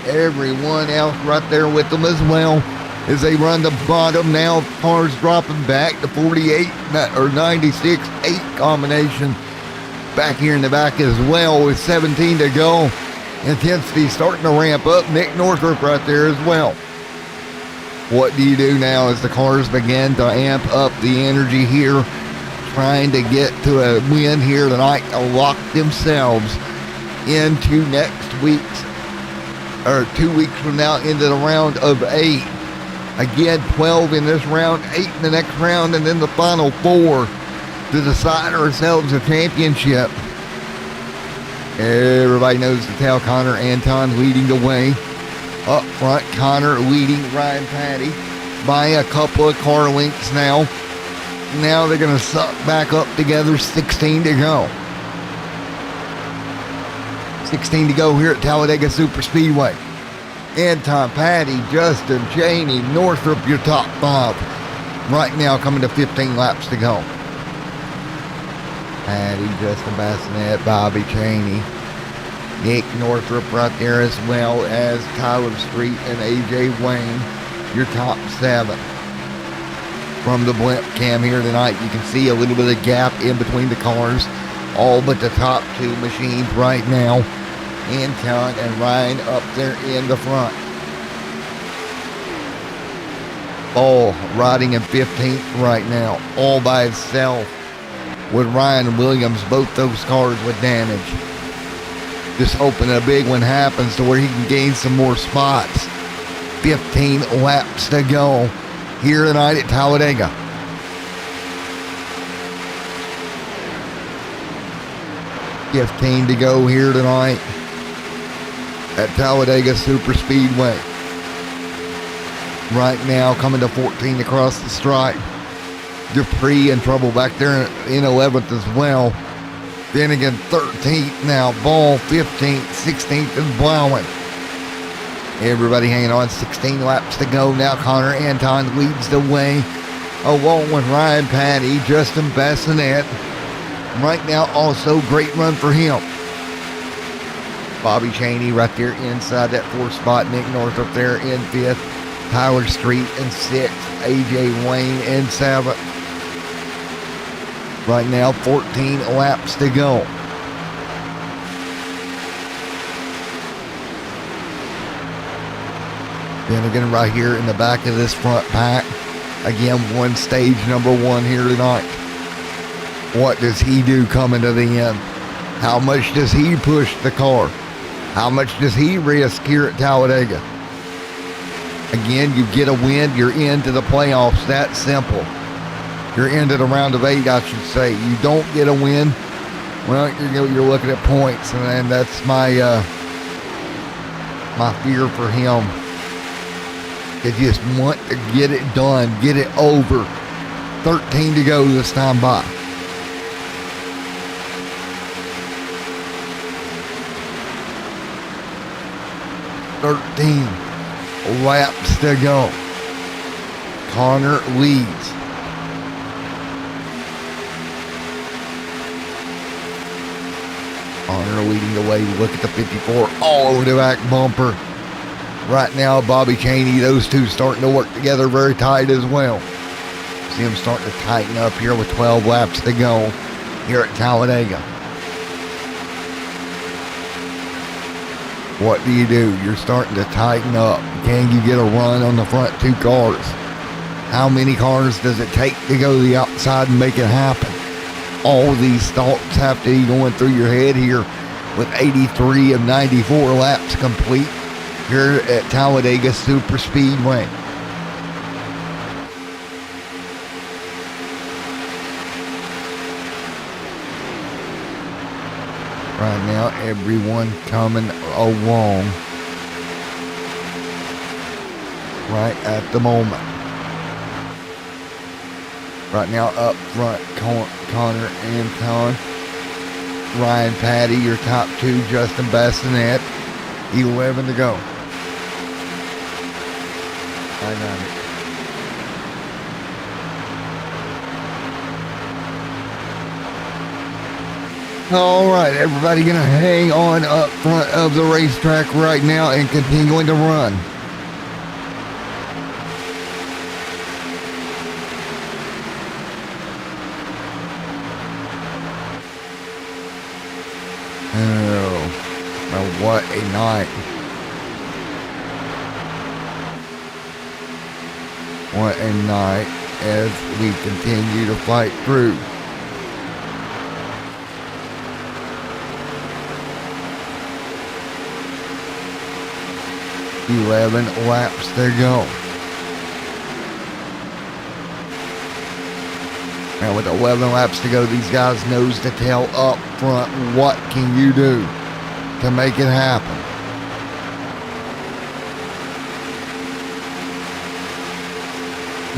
Everyone else right there with them as well as they run the bottom. Now cars dropping back to 48 or 96, 8 combination back here in the back as well with 17 to go. Intensity starting to ramp up. Nick Northrup right there as well. What do you do now as the cars begin to amp up the energy here, trying to get to a win here tonight to lock themselves into next week's, or 2 weeks from now, into the round of 8. Again, 12 in this round, 8 in the next round, and then the final 4 to decide ourselves a championship. Everybody knows the tell. Connor Anton leading the way. Up front, Connor leading Ryan Patty by a couple of car lengths now. Now they're going to suck back up together. 16 to go. 16 to go here at Talladega Super Speedway. Anton, Patty, Justin, Cheney, Northrup, your top 5. Right now coming to 15 laps to go. Patty, Justin Bassinet, Bobby Cheney, Nick Northrup right there as well as Tyler Street and AJ Wayne, your top 7. From the blimp cam here tonight, you can see a little bit of gap in between the cars, all but the top 2 machines right now. Anton and Ryan up there in the front. Ball riding in 15th right now, all by itself with Ryan Williams, both those cars with damage. Just hoping a big one happens to where he can gain some more spots. 15 laps to go here tonight at Talladega. $15 to go here tonight at Talladega Super Speedway. Right now coming to 14 across the stripe. Dupree in trouble back there in 11th as well. Finnegan 13th now. Ball 15th. 16th is Blowen. Everybody hanging on. 16 laps to go now. Connor Anton leads the way along with Ryan Patty, Justin Bassinet. Right now also great run for him. Bobby Cheney right there inside that 4th spot. Nick Northrup there in 5th. Tyler Street in 6th. AJ Wayne in 7th. Right now 14 laps to go. Finnegan right here in the back of this front pack. Again, one stage number 1 here tonight. What does he do coming to the end? How much does he push the car? How much does he risk here at Talladega? Again, you get a win, you're into the playoffs. That simple. You're into the round of 8, I should say. You don't get a win, Well, you're looking at points, and that's my my fear for him. They just want to get it done, get it over. 13 to go this time by. Laps to go. Connor leads. Connor leading the way. Look at the 54 all over the back bumper. Right now, Bobby Chaney, those two starting to work together very tight as well. See them starting to tighten up here with 12 laps to go here at Talladega. What do? You're starting to tighten up. Can you get a run on the front two cars? How many cars does it take to go to the outside and make it happen? All these thoughts have to be going through your head here with 83 of 94 laps complete here at Talladega Super Speedway. Right now, everyone coming along right at the moment. Right now, up front, Connor Anton, Ryan Patty, your top two, Justin Bassinet, 11 to go. I got it. All right, everybody gonna hang on up front of the racetrack right now and continuing to run. Oh, what a night. What a night as we continue to fight through. $11 laps to go. Now with 11 laps to go, these guys nose to tail up front. What can you do to make it happen?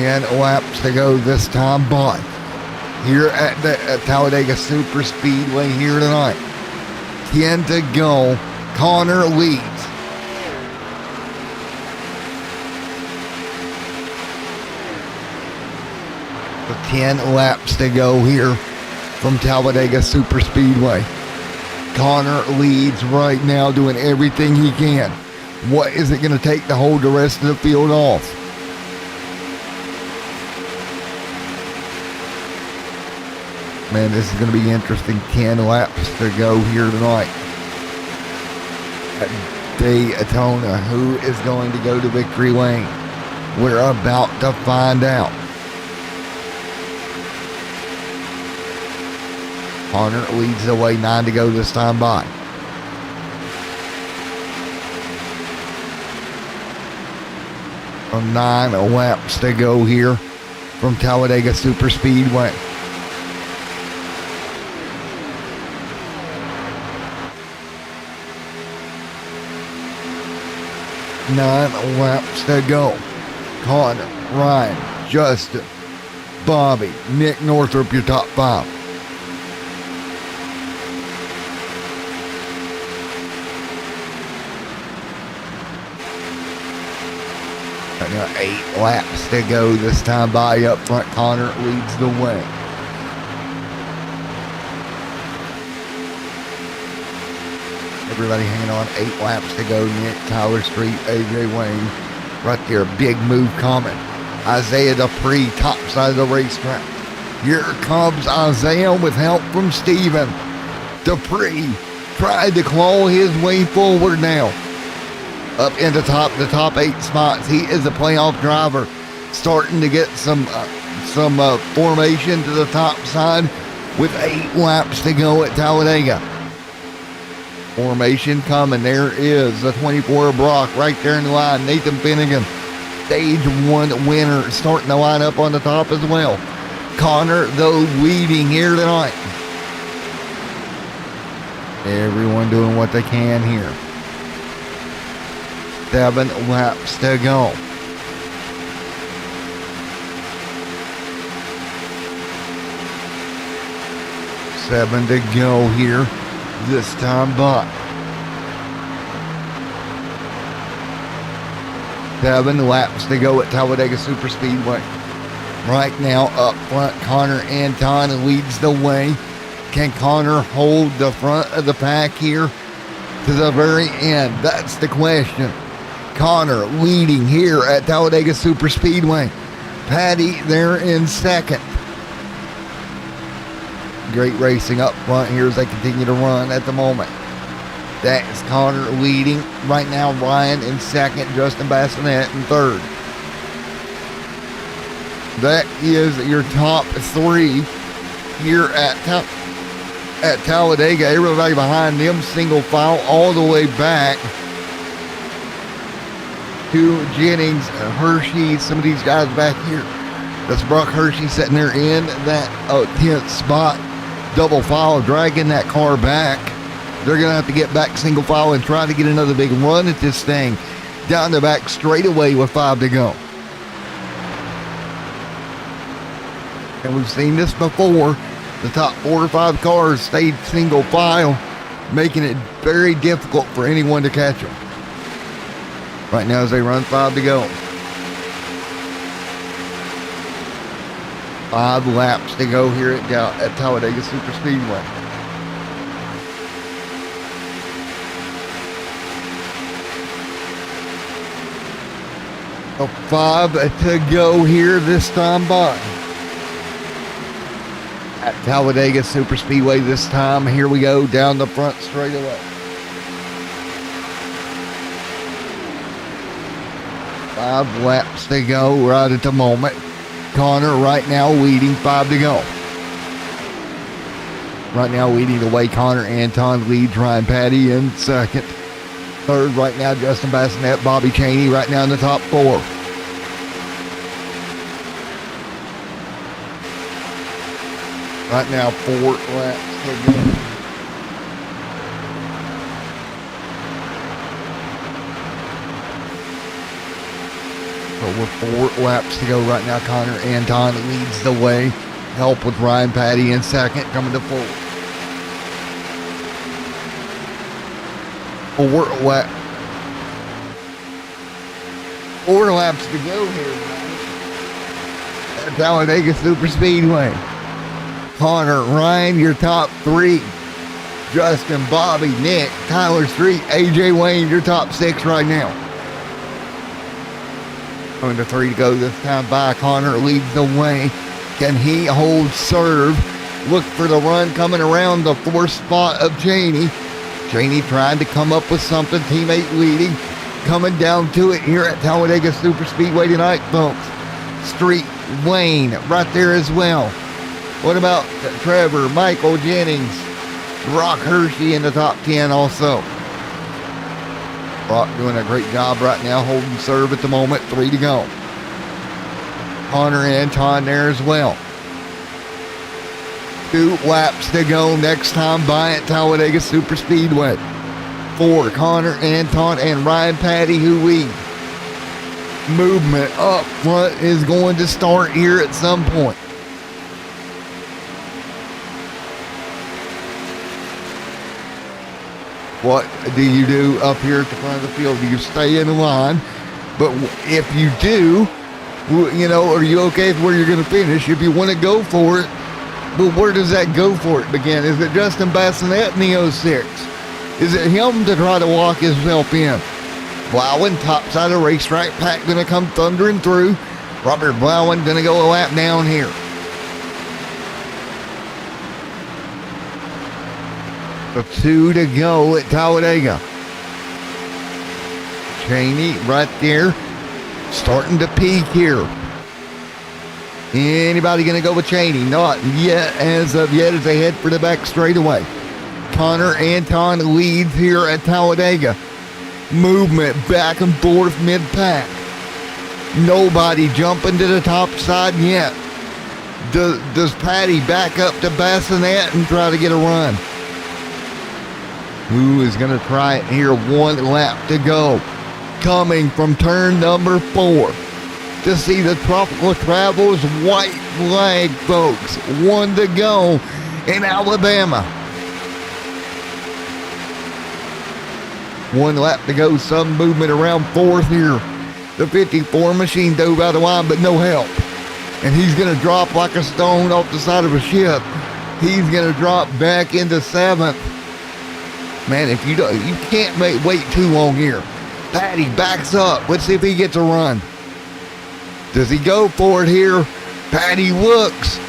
And laps to go this time, but here at the Talladega Super Speedway here tonight, 10 to go. Connor leads. With 10 laps to go here from Talladega Super Speedway. Connor leads right now, doing everything he can. What is it going to take to hold the rest of the field off? Man, this is going to be interesting. 10 laps to go here tonight at Daytona. Who is going to go to victory lane? We're about to find out. Connor leads the way, 9 to go this time by. From 9 laps to go here from Talladega Super Speedway. Nine laps to go. Connor, Ryan, Justin, Bobby, Nick Northrup, your top 5. Now 8 laps to go this time by. Up front, Connor leads the way. Everybody hanging on. 8 laps to go. Nick, Tyler Street, AJ Wayne. Right there, big move coming. Isaiah Dupree, top side of the racetrack. Here comes Isaiah with help from Steven. Dupree tried to claw his way forward now. Up into the top 8 spots. He is a playoff driver, starting to get some formation to the top side with 8 laps to go at Talladega. Formation coming. There is the 24 Brock right there in the line. Nathan Finnegan, stage 1 winner, starting to line up on the top as well. Connor, though, leading here tonight. Everyone doing what they can here. 7 laps to go. Seven to go here. This time, but 7 laps to go at Talladega Superspeedway. Right now, up front, Connor Anton leads the way. Can Connor hold the front of the pack here to the very end? That's the question. Connor leading here at Talladega Superspeedway. Patty there in second. Great racing up front here as they continue to run at the moment. That is Connor leading. Right now, Ryan in second, Justin Bassinet in third. That is your top 3 here at Talladega. Everybody behind them, single file all the way back to Jennings, Hershey, some of these guys back here. That's Brock Hershey sitting there in that 10th spot. Double file, dragging that car back. They're going to have to get back single file and try to get another big run at this thing. Down the back straight away with 5 to go. And we've seen this before. The top 4 or 5 cars stayed single file, making it very difficult for anyone to catch them. Right now as they run 5 to go. 5 laps to go here at Talladega Superspeedway. A 5 to go here this time by. At Talladega Superspeedway this time. Here we go down the front straightaway. 5 laps to go right at the moment. Connor right now leading, 5 to go. Right now leading the way, Connor Anton leads, Ryan Patty in second. Third right now, Justin Bassinet, Bobby Chaney right now in the top 4. Right now, 4 laps to go. So with 4 laps to go right now, Connor Anton leads the way. Help with Ryan Patty in second, coming to 4. 4 laps to go here at Talladega Superspeedway. Connor, Ryan, your top 3. Justin, Bobby, Nick, Tyler Street, AJ Wayne, your top 6 right now. Going to 3 to go this time by. Connor leads the way. Can he hold serve? Look for the run coming around the 4th spot of Chaney. Chaney trying to come up with something. Teammate leading. Coming down to it here at Talladega Superspeedway tonight, folks. Street, Wayne right there as well. What about Trevor, Michael Jennings, Brock Hershey in the top 10 also. Brock doing a great job right now holding serve at the moment. 3 to go. Connor Anton there as well. 2 laps to go next time by at Talladega Superspeedway. 4, Connor Anton and Ryan Patty who lead. Movement up front is going to start here at some point. What do you do up here at the front of the field? Do you stay in line? But if you do, you know, are you okay with where you're going to finish? If you want to go for it, well, where does that go for it begin? Is it Justin Bassinet in the 06? Is it him to try to walk himself in? Blowen, top side of the racetrack, pack going to come thundering through. Robert Blowen going to go a lap down here. So 2 to go at Talladega. Chaney right there, starting to peak here. Anybody going to go with Chaney? Not yet, as of yet, as they head for the back straightaway. Connor Anton leads here at Talladega. Movement back and forth mid-pack. Nobody jumping to the top side yet. Does Patty back up to Bassinet and try to get a run? who is going to try it here. 1 lap to go. Coming from turn number 4 to see the Tropical Travels white flag, folks. 1 to go in Alabama. 1 lap to go. Some movement around 4th here. The 54 machine dove out of line, but no help. And he's going to drop like a stone off the side of a ship. He's going to drop back into 7th. Man, if you can't wait too long here. Patty backs up. Let's see if he gets a run. Does he go for it here? Patty looks.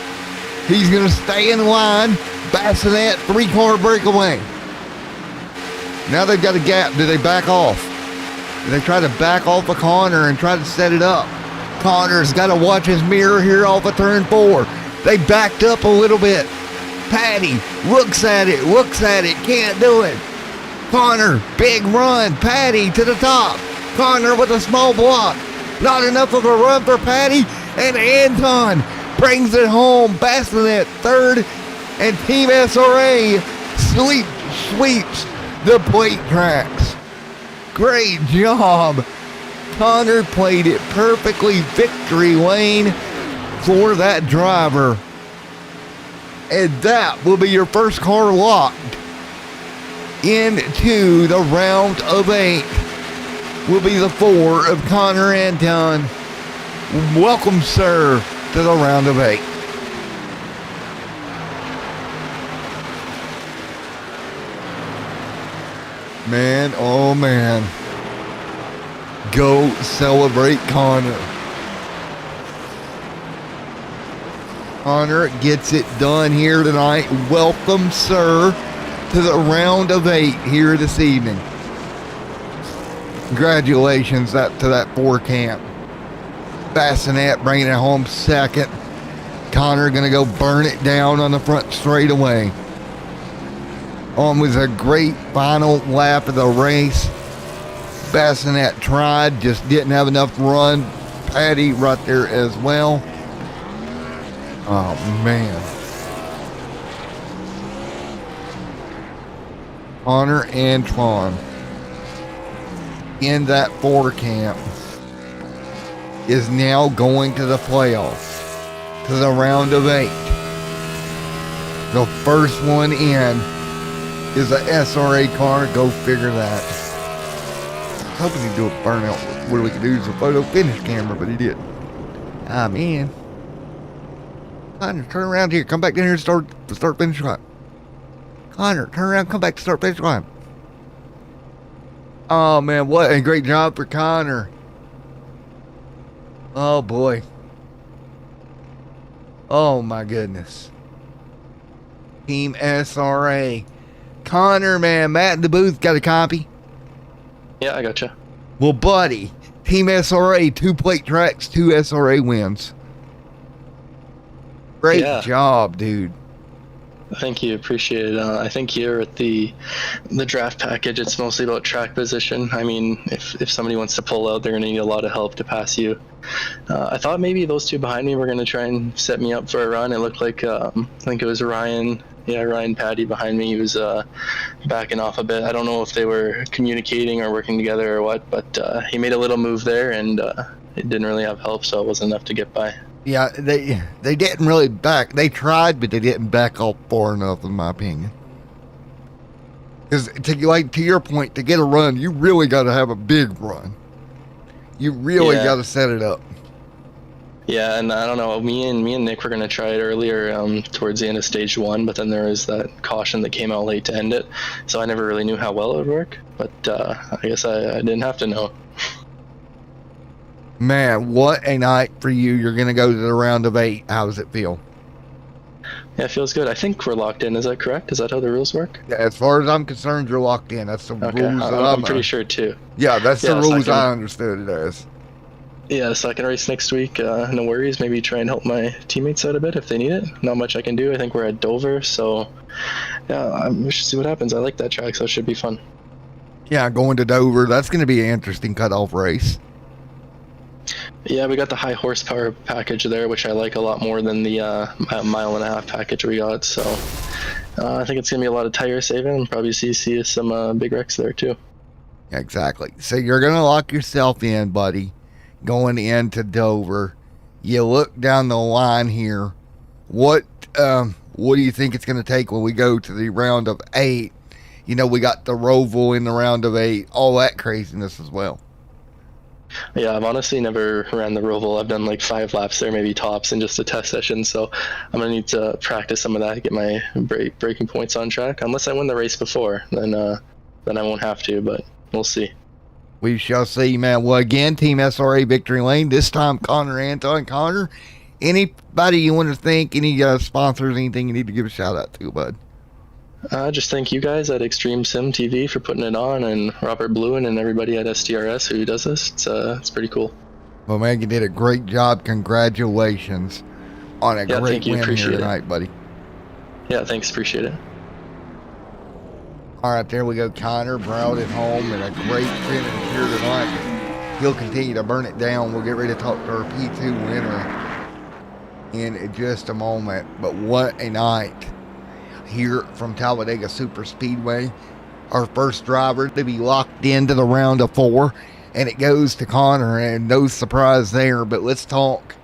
He's going to stay in line. Bassinet, 3-car breakaway. Now they've got a gap. Do they back off? Do they try to back off of Connor and try to set it up? Connor's got to watch his mirror here off of turn 4. They backed up a little bit. Patty looks at it, can't do it. Connor, big run. Patty to the top. Connor with a small block. Not enough of a run for Patty. And Anton brings it home. Bassinet 3rd. And Team SRA sweeps the plate tracks. Great job. Connor played it perfectly. Victory lane for that driver. And that will be your first car locked into the round of 8. Will be the 4 of Connor Anton. Welcome, sir, to the round of 8. Man, oh man. Go celebrate Connor. Connor gets it done here tonight. Welcome, sir, to the round of 8 here this evening. Congratulations to that 4 camp. Bassinet bringing it home 2nd. Connor going to go burn it down on the front straightaway. Was a great final lap of the race. Bassinet tried, just didn't have enough run. Patty right there as well. Oh, man. Connor Antoine in that 4 camp is now going to the playoffs, to the round of 8. The first one in is a SRA car. Go figure that. I was hoping he'd do a burnout where we could use a photo finish camera, but he didn't. Ah, man. Connor, turn around here. Come back down here and start finish line. Connor, turn around, come back to start finish line. Oh, man, what a great job for Connor. Oh, boy. Oh, my goodness. Team SRA. Connor, man, Matt in the booth got a copy. Yeah, I gotcha. Well, buddy, Team SRA, 2 plate tracks, 2 SRA wins. Great job, dude. Thank you, appreciate it. I think here at the draft package, it's mostly about track position. I mean, if somebody wants to pull out, they're going to need a lot of help to pass you. I thought maybe those 2 behind me were going to try and set me up for a run. It looked like, I think it was Ryan. Yeah, Ryan Patty behind me. He was backing off a bit. I don't know if they were communicating or working together or what, but he made a little move there, and it didn't really have help, so it wasn't enough to get by. Yeah, they didn't really back. They tried, but they didn't back off far enough, in my opinion. Because, to your point, to get a run, you really got to have a big run. You really got to set it up. Yeah, and I don't know. Me and Nick were gonna try it earlier, towards the end of stage 1, but then there was that caution that came out late to end it, so I never really knew how well it would work. But I guess I didn't have to know. Man, what a night for you! You're gonna go to the round of 8. How does it feel? Yeah, it feels good. I think we're locked in. Is that correct? Is that how the rules work? Yeah, as far as I'm concerned, you're locked in. That's the rules that I'm pretty sure too. Yeah, that's the rules I understood it as. Yeah, the second race next week, no worries. Maybe try and help my teammates out a bit if they need it. Not much I can do. I think we're at Dover, so yeah, we should see what happens. I like that track, so it should be fun. Yeah, going to Dover, that's going to be an interesting cutoff race. Yeah, we got the high horsepower package there, which I like a lot more than the 1.5 mile package we got. So I think it's going to be a lot of tire saving and probably see some big wrecks there too. Exactly. So you're going to lock yourself in, buddy, going into Dover. You look down the line here. What do you think it's going to take when we go to the round of 8? You know, we got the Roval in the round of 8, all that craziness as well. Yeah, I've honestly never ran the Roval. I've done like 5 laps there, maybe tops, in just a test session. So I'm going to need to practice some of that, get my braking points on track. Unless I win the race before, then I won't have to, but we'll see. We shall see, man. Well, again, Team SRA Victory Lane. This time, Connor Anton. Connor, anybody you want to thank, any sponsors, anything you need to give a shout out to, bud? Just thank you guys at Extreme Sim TV for putting it on, and Robert Bluen and everybody at STRS who does this. It's pretty cool. Well, man, you did a great job. Congratulations on a great win here tonight, buddy. Yeah, thanks. Appreciate it. All right, there we go. Connor Brown at home and a great finish here tonight. He'll continue to burn it down. We'll get ready to talk to our P2 winner in just a moment. But what a night here from Talladega Super Speedway. Our first driver to be locked into the round of 4, and it goes to Connor, and no surprise there. But let's talk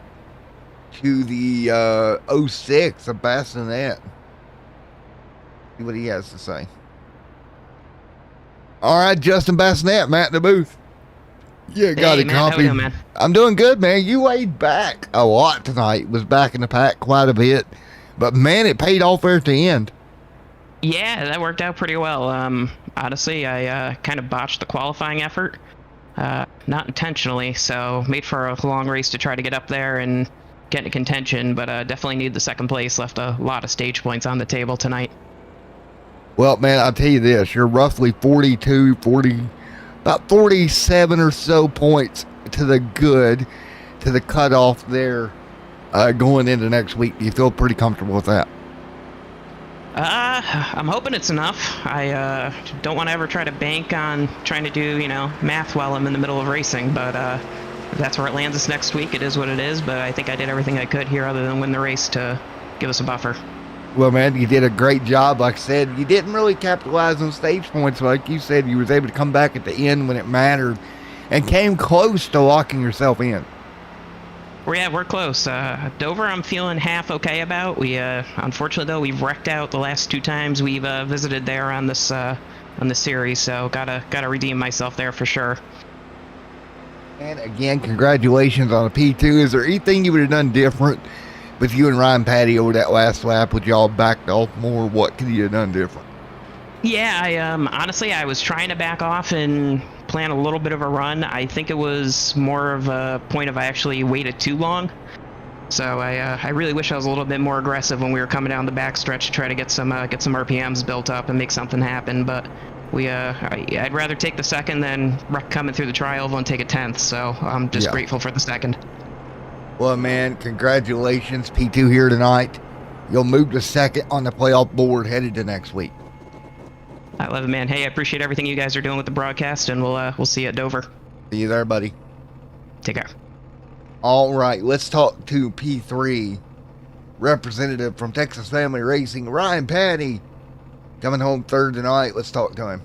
to the 06 of Bassinet. See what he has to say. All right, Justin Bassinet, Matt in the booth. Yeah, got it, copy. Man. I'm doing good, man. You laid back a lot tonight. Was back in the pack quite a bit. But, man, it paid off there at the end. Yeah, that worked out pretty well. Honestly, I kind of botched the qualifying effort. Not intentionally, so made for a long race to try to get up there and get into contention, but definitely need the second place. Left a lot of stage points on the table tonight. Well, man, I'll tell you this. You're roughly about 47 or so points to the good, to the cutoff there going into next week. Do you feel pretty comfortable with that? I'm hoping it's enough. I don't want to ever try to bank on trying to do, math while I'm in the middle of racing, but if that's where it lands us next week, it is what it is, but I think I did everything I could here other than win the race to give us a buffer. Well, man, you did a great job. Like I said, you didn't really capitalize on stage points. Like you said, you was able to come back at the end when it mattered and came close to locking yourself in. Well, yeah, we're close. Dover, I'm feeling half okay about. We, unfortunately, though, we've wrecked out the last 2 times we've visited there on this series, so gotta redeem myself there for sure. And again, congratulations on a P2. Is there anything you would have done different with you and Ryan Patty over that last lap? Would y'all backed off more? What could you have done different? Yeah, I honestly, I was trying to back off and plan a little bit of a run. I think it was more of a point of I actually waited too long. So I really wish I was a little bit more aggressive when we were coming down the backstretch to try to get some RPMs built up and make something happen. But I'd rather take the second than wreck coming through the tri-oval and take a 10th. So I'm just grateful for the second. Well, man, congratulations, P2 here tonight. You'll move to second on the playoff board headed to next week. I love it, man. Hey, I appreciate everything you guys are doing with the broadcast, and we'll see you at Dover. See you there, buddy. Take care. All right, let's talk to P3, representative from Texas Family Racing, Ryan Patty, coming home third tonight. Let's talk to him.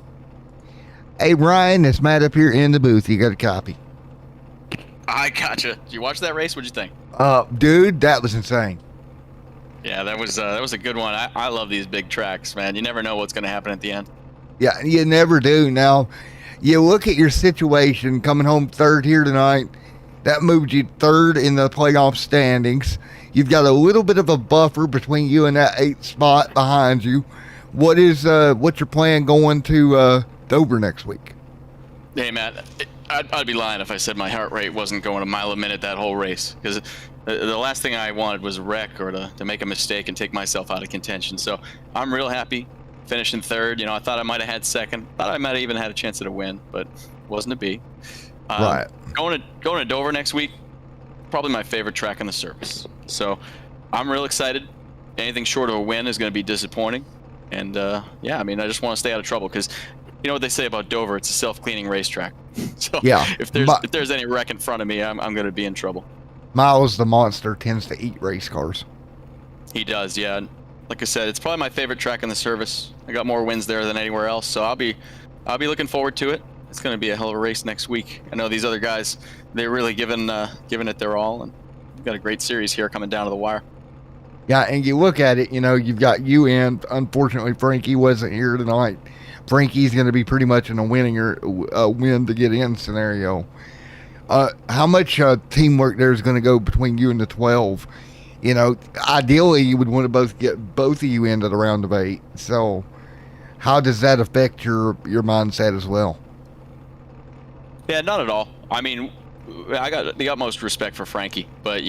Hey, Ryan, it's Matt up here in the booth. You got a copy? I gotcha. Did you watch that race? What'd you think? Dude, that was insane. Yeah, that was a good one. I love these big tracks, man. You never know what's going to happen at the end. Yeah, you never do. Now, you look at your situation coming home third here tonight. That moved you third in the playoff standings. You've got a little bit of a buffer between you and that 8th spot behind you. What's your plan going to Dover next week? Hey, Matt, I'd be lying if I said my heart rate wasn't going a mile a minute that whole race, because the last thing I wanted was a wreck or to make a mistake and take myself out of contention. So I'm real happy finishing third. I thought I might have had second. Thought I might have even had a chance at a win, but wasn't to be. Right. Going to Dover next week, probably my favorite track in the service. So I'm real excited. Anything short of a win is going to be disappointing. And I just want to stay out of trouble, because you know what they say about Dover, it's a self-cleaning racetrack. So yeah, if there's any wreck in front of me, I'm going to be in trouble. Miles the Monster tends to eat race cars. He does, yeah. like I said, it's probably my favorite track in the service. I got more wins there than anywhere else, so I'll be looking forward to it. It's going to be a hell of a race next week. I know these other guys, they're really giving it their all, and we've got a great series here coming down to the wire. Yeah, and you look at it, you've got you and, unfortunately, Frankie wasn't here tonight. Frankie's going to be pretty much in a win to get in scenario. How much teamwork there's going to go between you and the 12? Ideally, you would want to get both of you into the round of 8. So, how does that affect your mindset as well? Yeah, not at all. I mean, I got the utmost respect for Frankie, but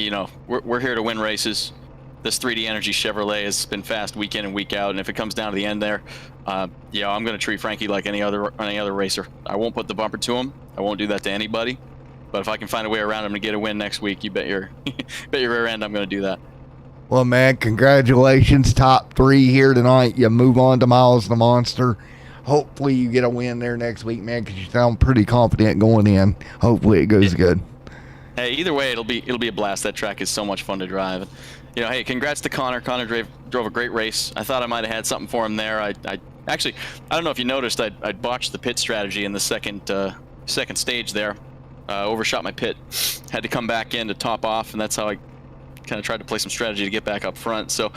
we're here to win races. This 3D Energy Chevrolet has been fast week in and week out, and if it comes down to the end there, I'm going to treat Frankie like any other racer. I won't put the bumper to him. I won't do that to anybody. But if I can find a way around him to get a win next week, you bet your rear end I'm going to do that. Well, man, congratulations, top 3 here tonight. You move on to Miles the Monster. Hopefully you get a win there next week, man, because you sound pretty confident going in. Hopefully it goes good. Hey, either way, it'll be a blast. That track is so much fun to drive. Hey, congrats to Connor. Connor drove a great race. I thought I might have had something for him there. I don't know if you noticed, I botched the pit strategy in the second stage there. Overshot my pit. Had to come back in to top off, and that's how I kind of tried to play some strategy to get back up front. So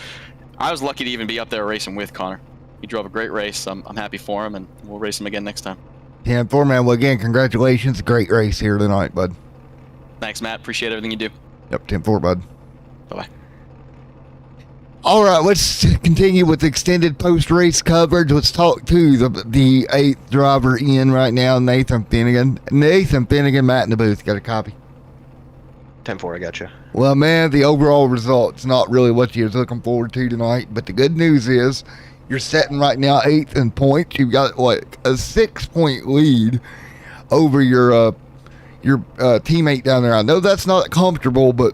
I was lucky to even be up there racing with Connor. He drove a great race. I'm happy for him, and we'll race him again next time. 10-4, man. Well, again, congratulations. Great race here tonight, bud. Thanks, Matt. Appreciate everything you do. Yep, 10-4, bud. Bye-bye. All right, let's continue with extended post-race coverage. Let's talk to the 8th driver in right now, Nathan Finnegan. Nathan Finnegan, Matt in the booth. Got a copy? 10-4, I got you. Well, man, the overall result's not really what you was looking forward to tonight, but the good news is you're sitting right now 8th in points. You've got, a 6-point lead over your teammate down there. I know that's not comfortable, but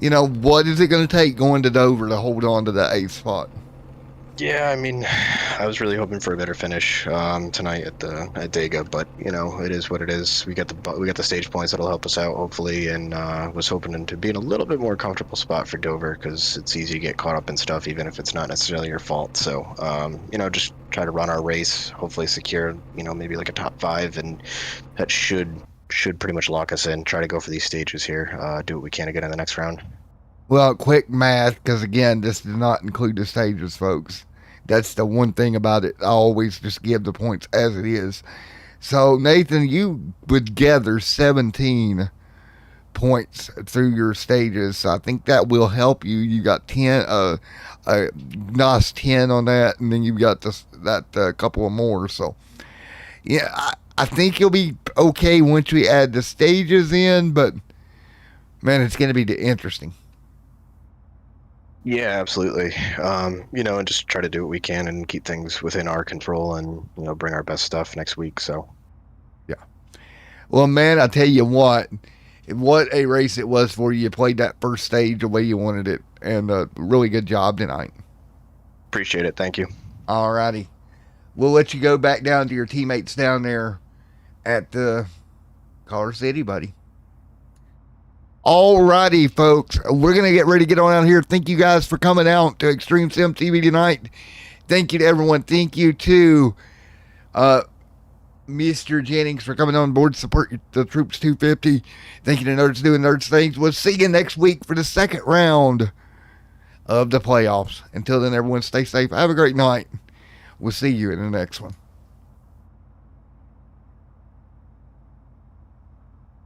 what is it going to take going to Dover to hold on to the 8th spot? Yeah, I mean, I was really hoping for a better finish tonight at Talladega, but it is what it is. We got the stage points that'll help us out hopefully, and was hoping to be in a little bit more comfortable spot for Dover because it's easy to get caught up in stuff even if it's not necessarily your fault. So just try to run our race, hopefully secure maybe like a top 5, and that should pretty much lock us in. Try to go for these stages here, do what we can to get in the next round. Well, quick math, because again, this does not include the stages, folks. That's the one thing about it. I always just give the points as it is. So, Nathan, you would gather 17 points through your stages. So I think that will help you. You got 10, a nice 10 on that, and then you've got that couple of more. So, yeah, I think you'll be okay once we add the stages in, but, man, it's going to be interesting. Yeah, absolutely. And just try to do what we can and keep things within our control and, bring our best stuff next week. So, yeah. Well, man, I tell you what a race it was for you. You played that first stage the way you wanted it, and a really good job tonight. Appreciate it. Thank you. All righty. We'll let you go back down to your teammates down there at Color City, buddy. Alrighty, folks, we're going to get ready to get on out here. Thank you guys for coming out to Extreme Sim TV tonight. Thank you to everyone. Thank you to Mr. Jennings for coming on board to support the Troops 250. Thank you to Nerds Doing Nerds Things. We'll see you next week for the second round of the playoffs. Until then, everyone stay safe. Have a great night. We'll see you in the next one.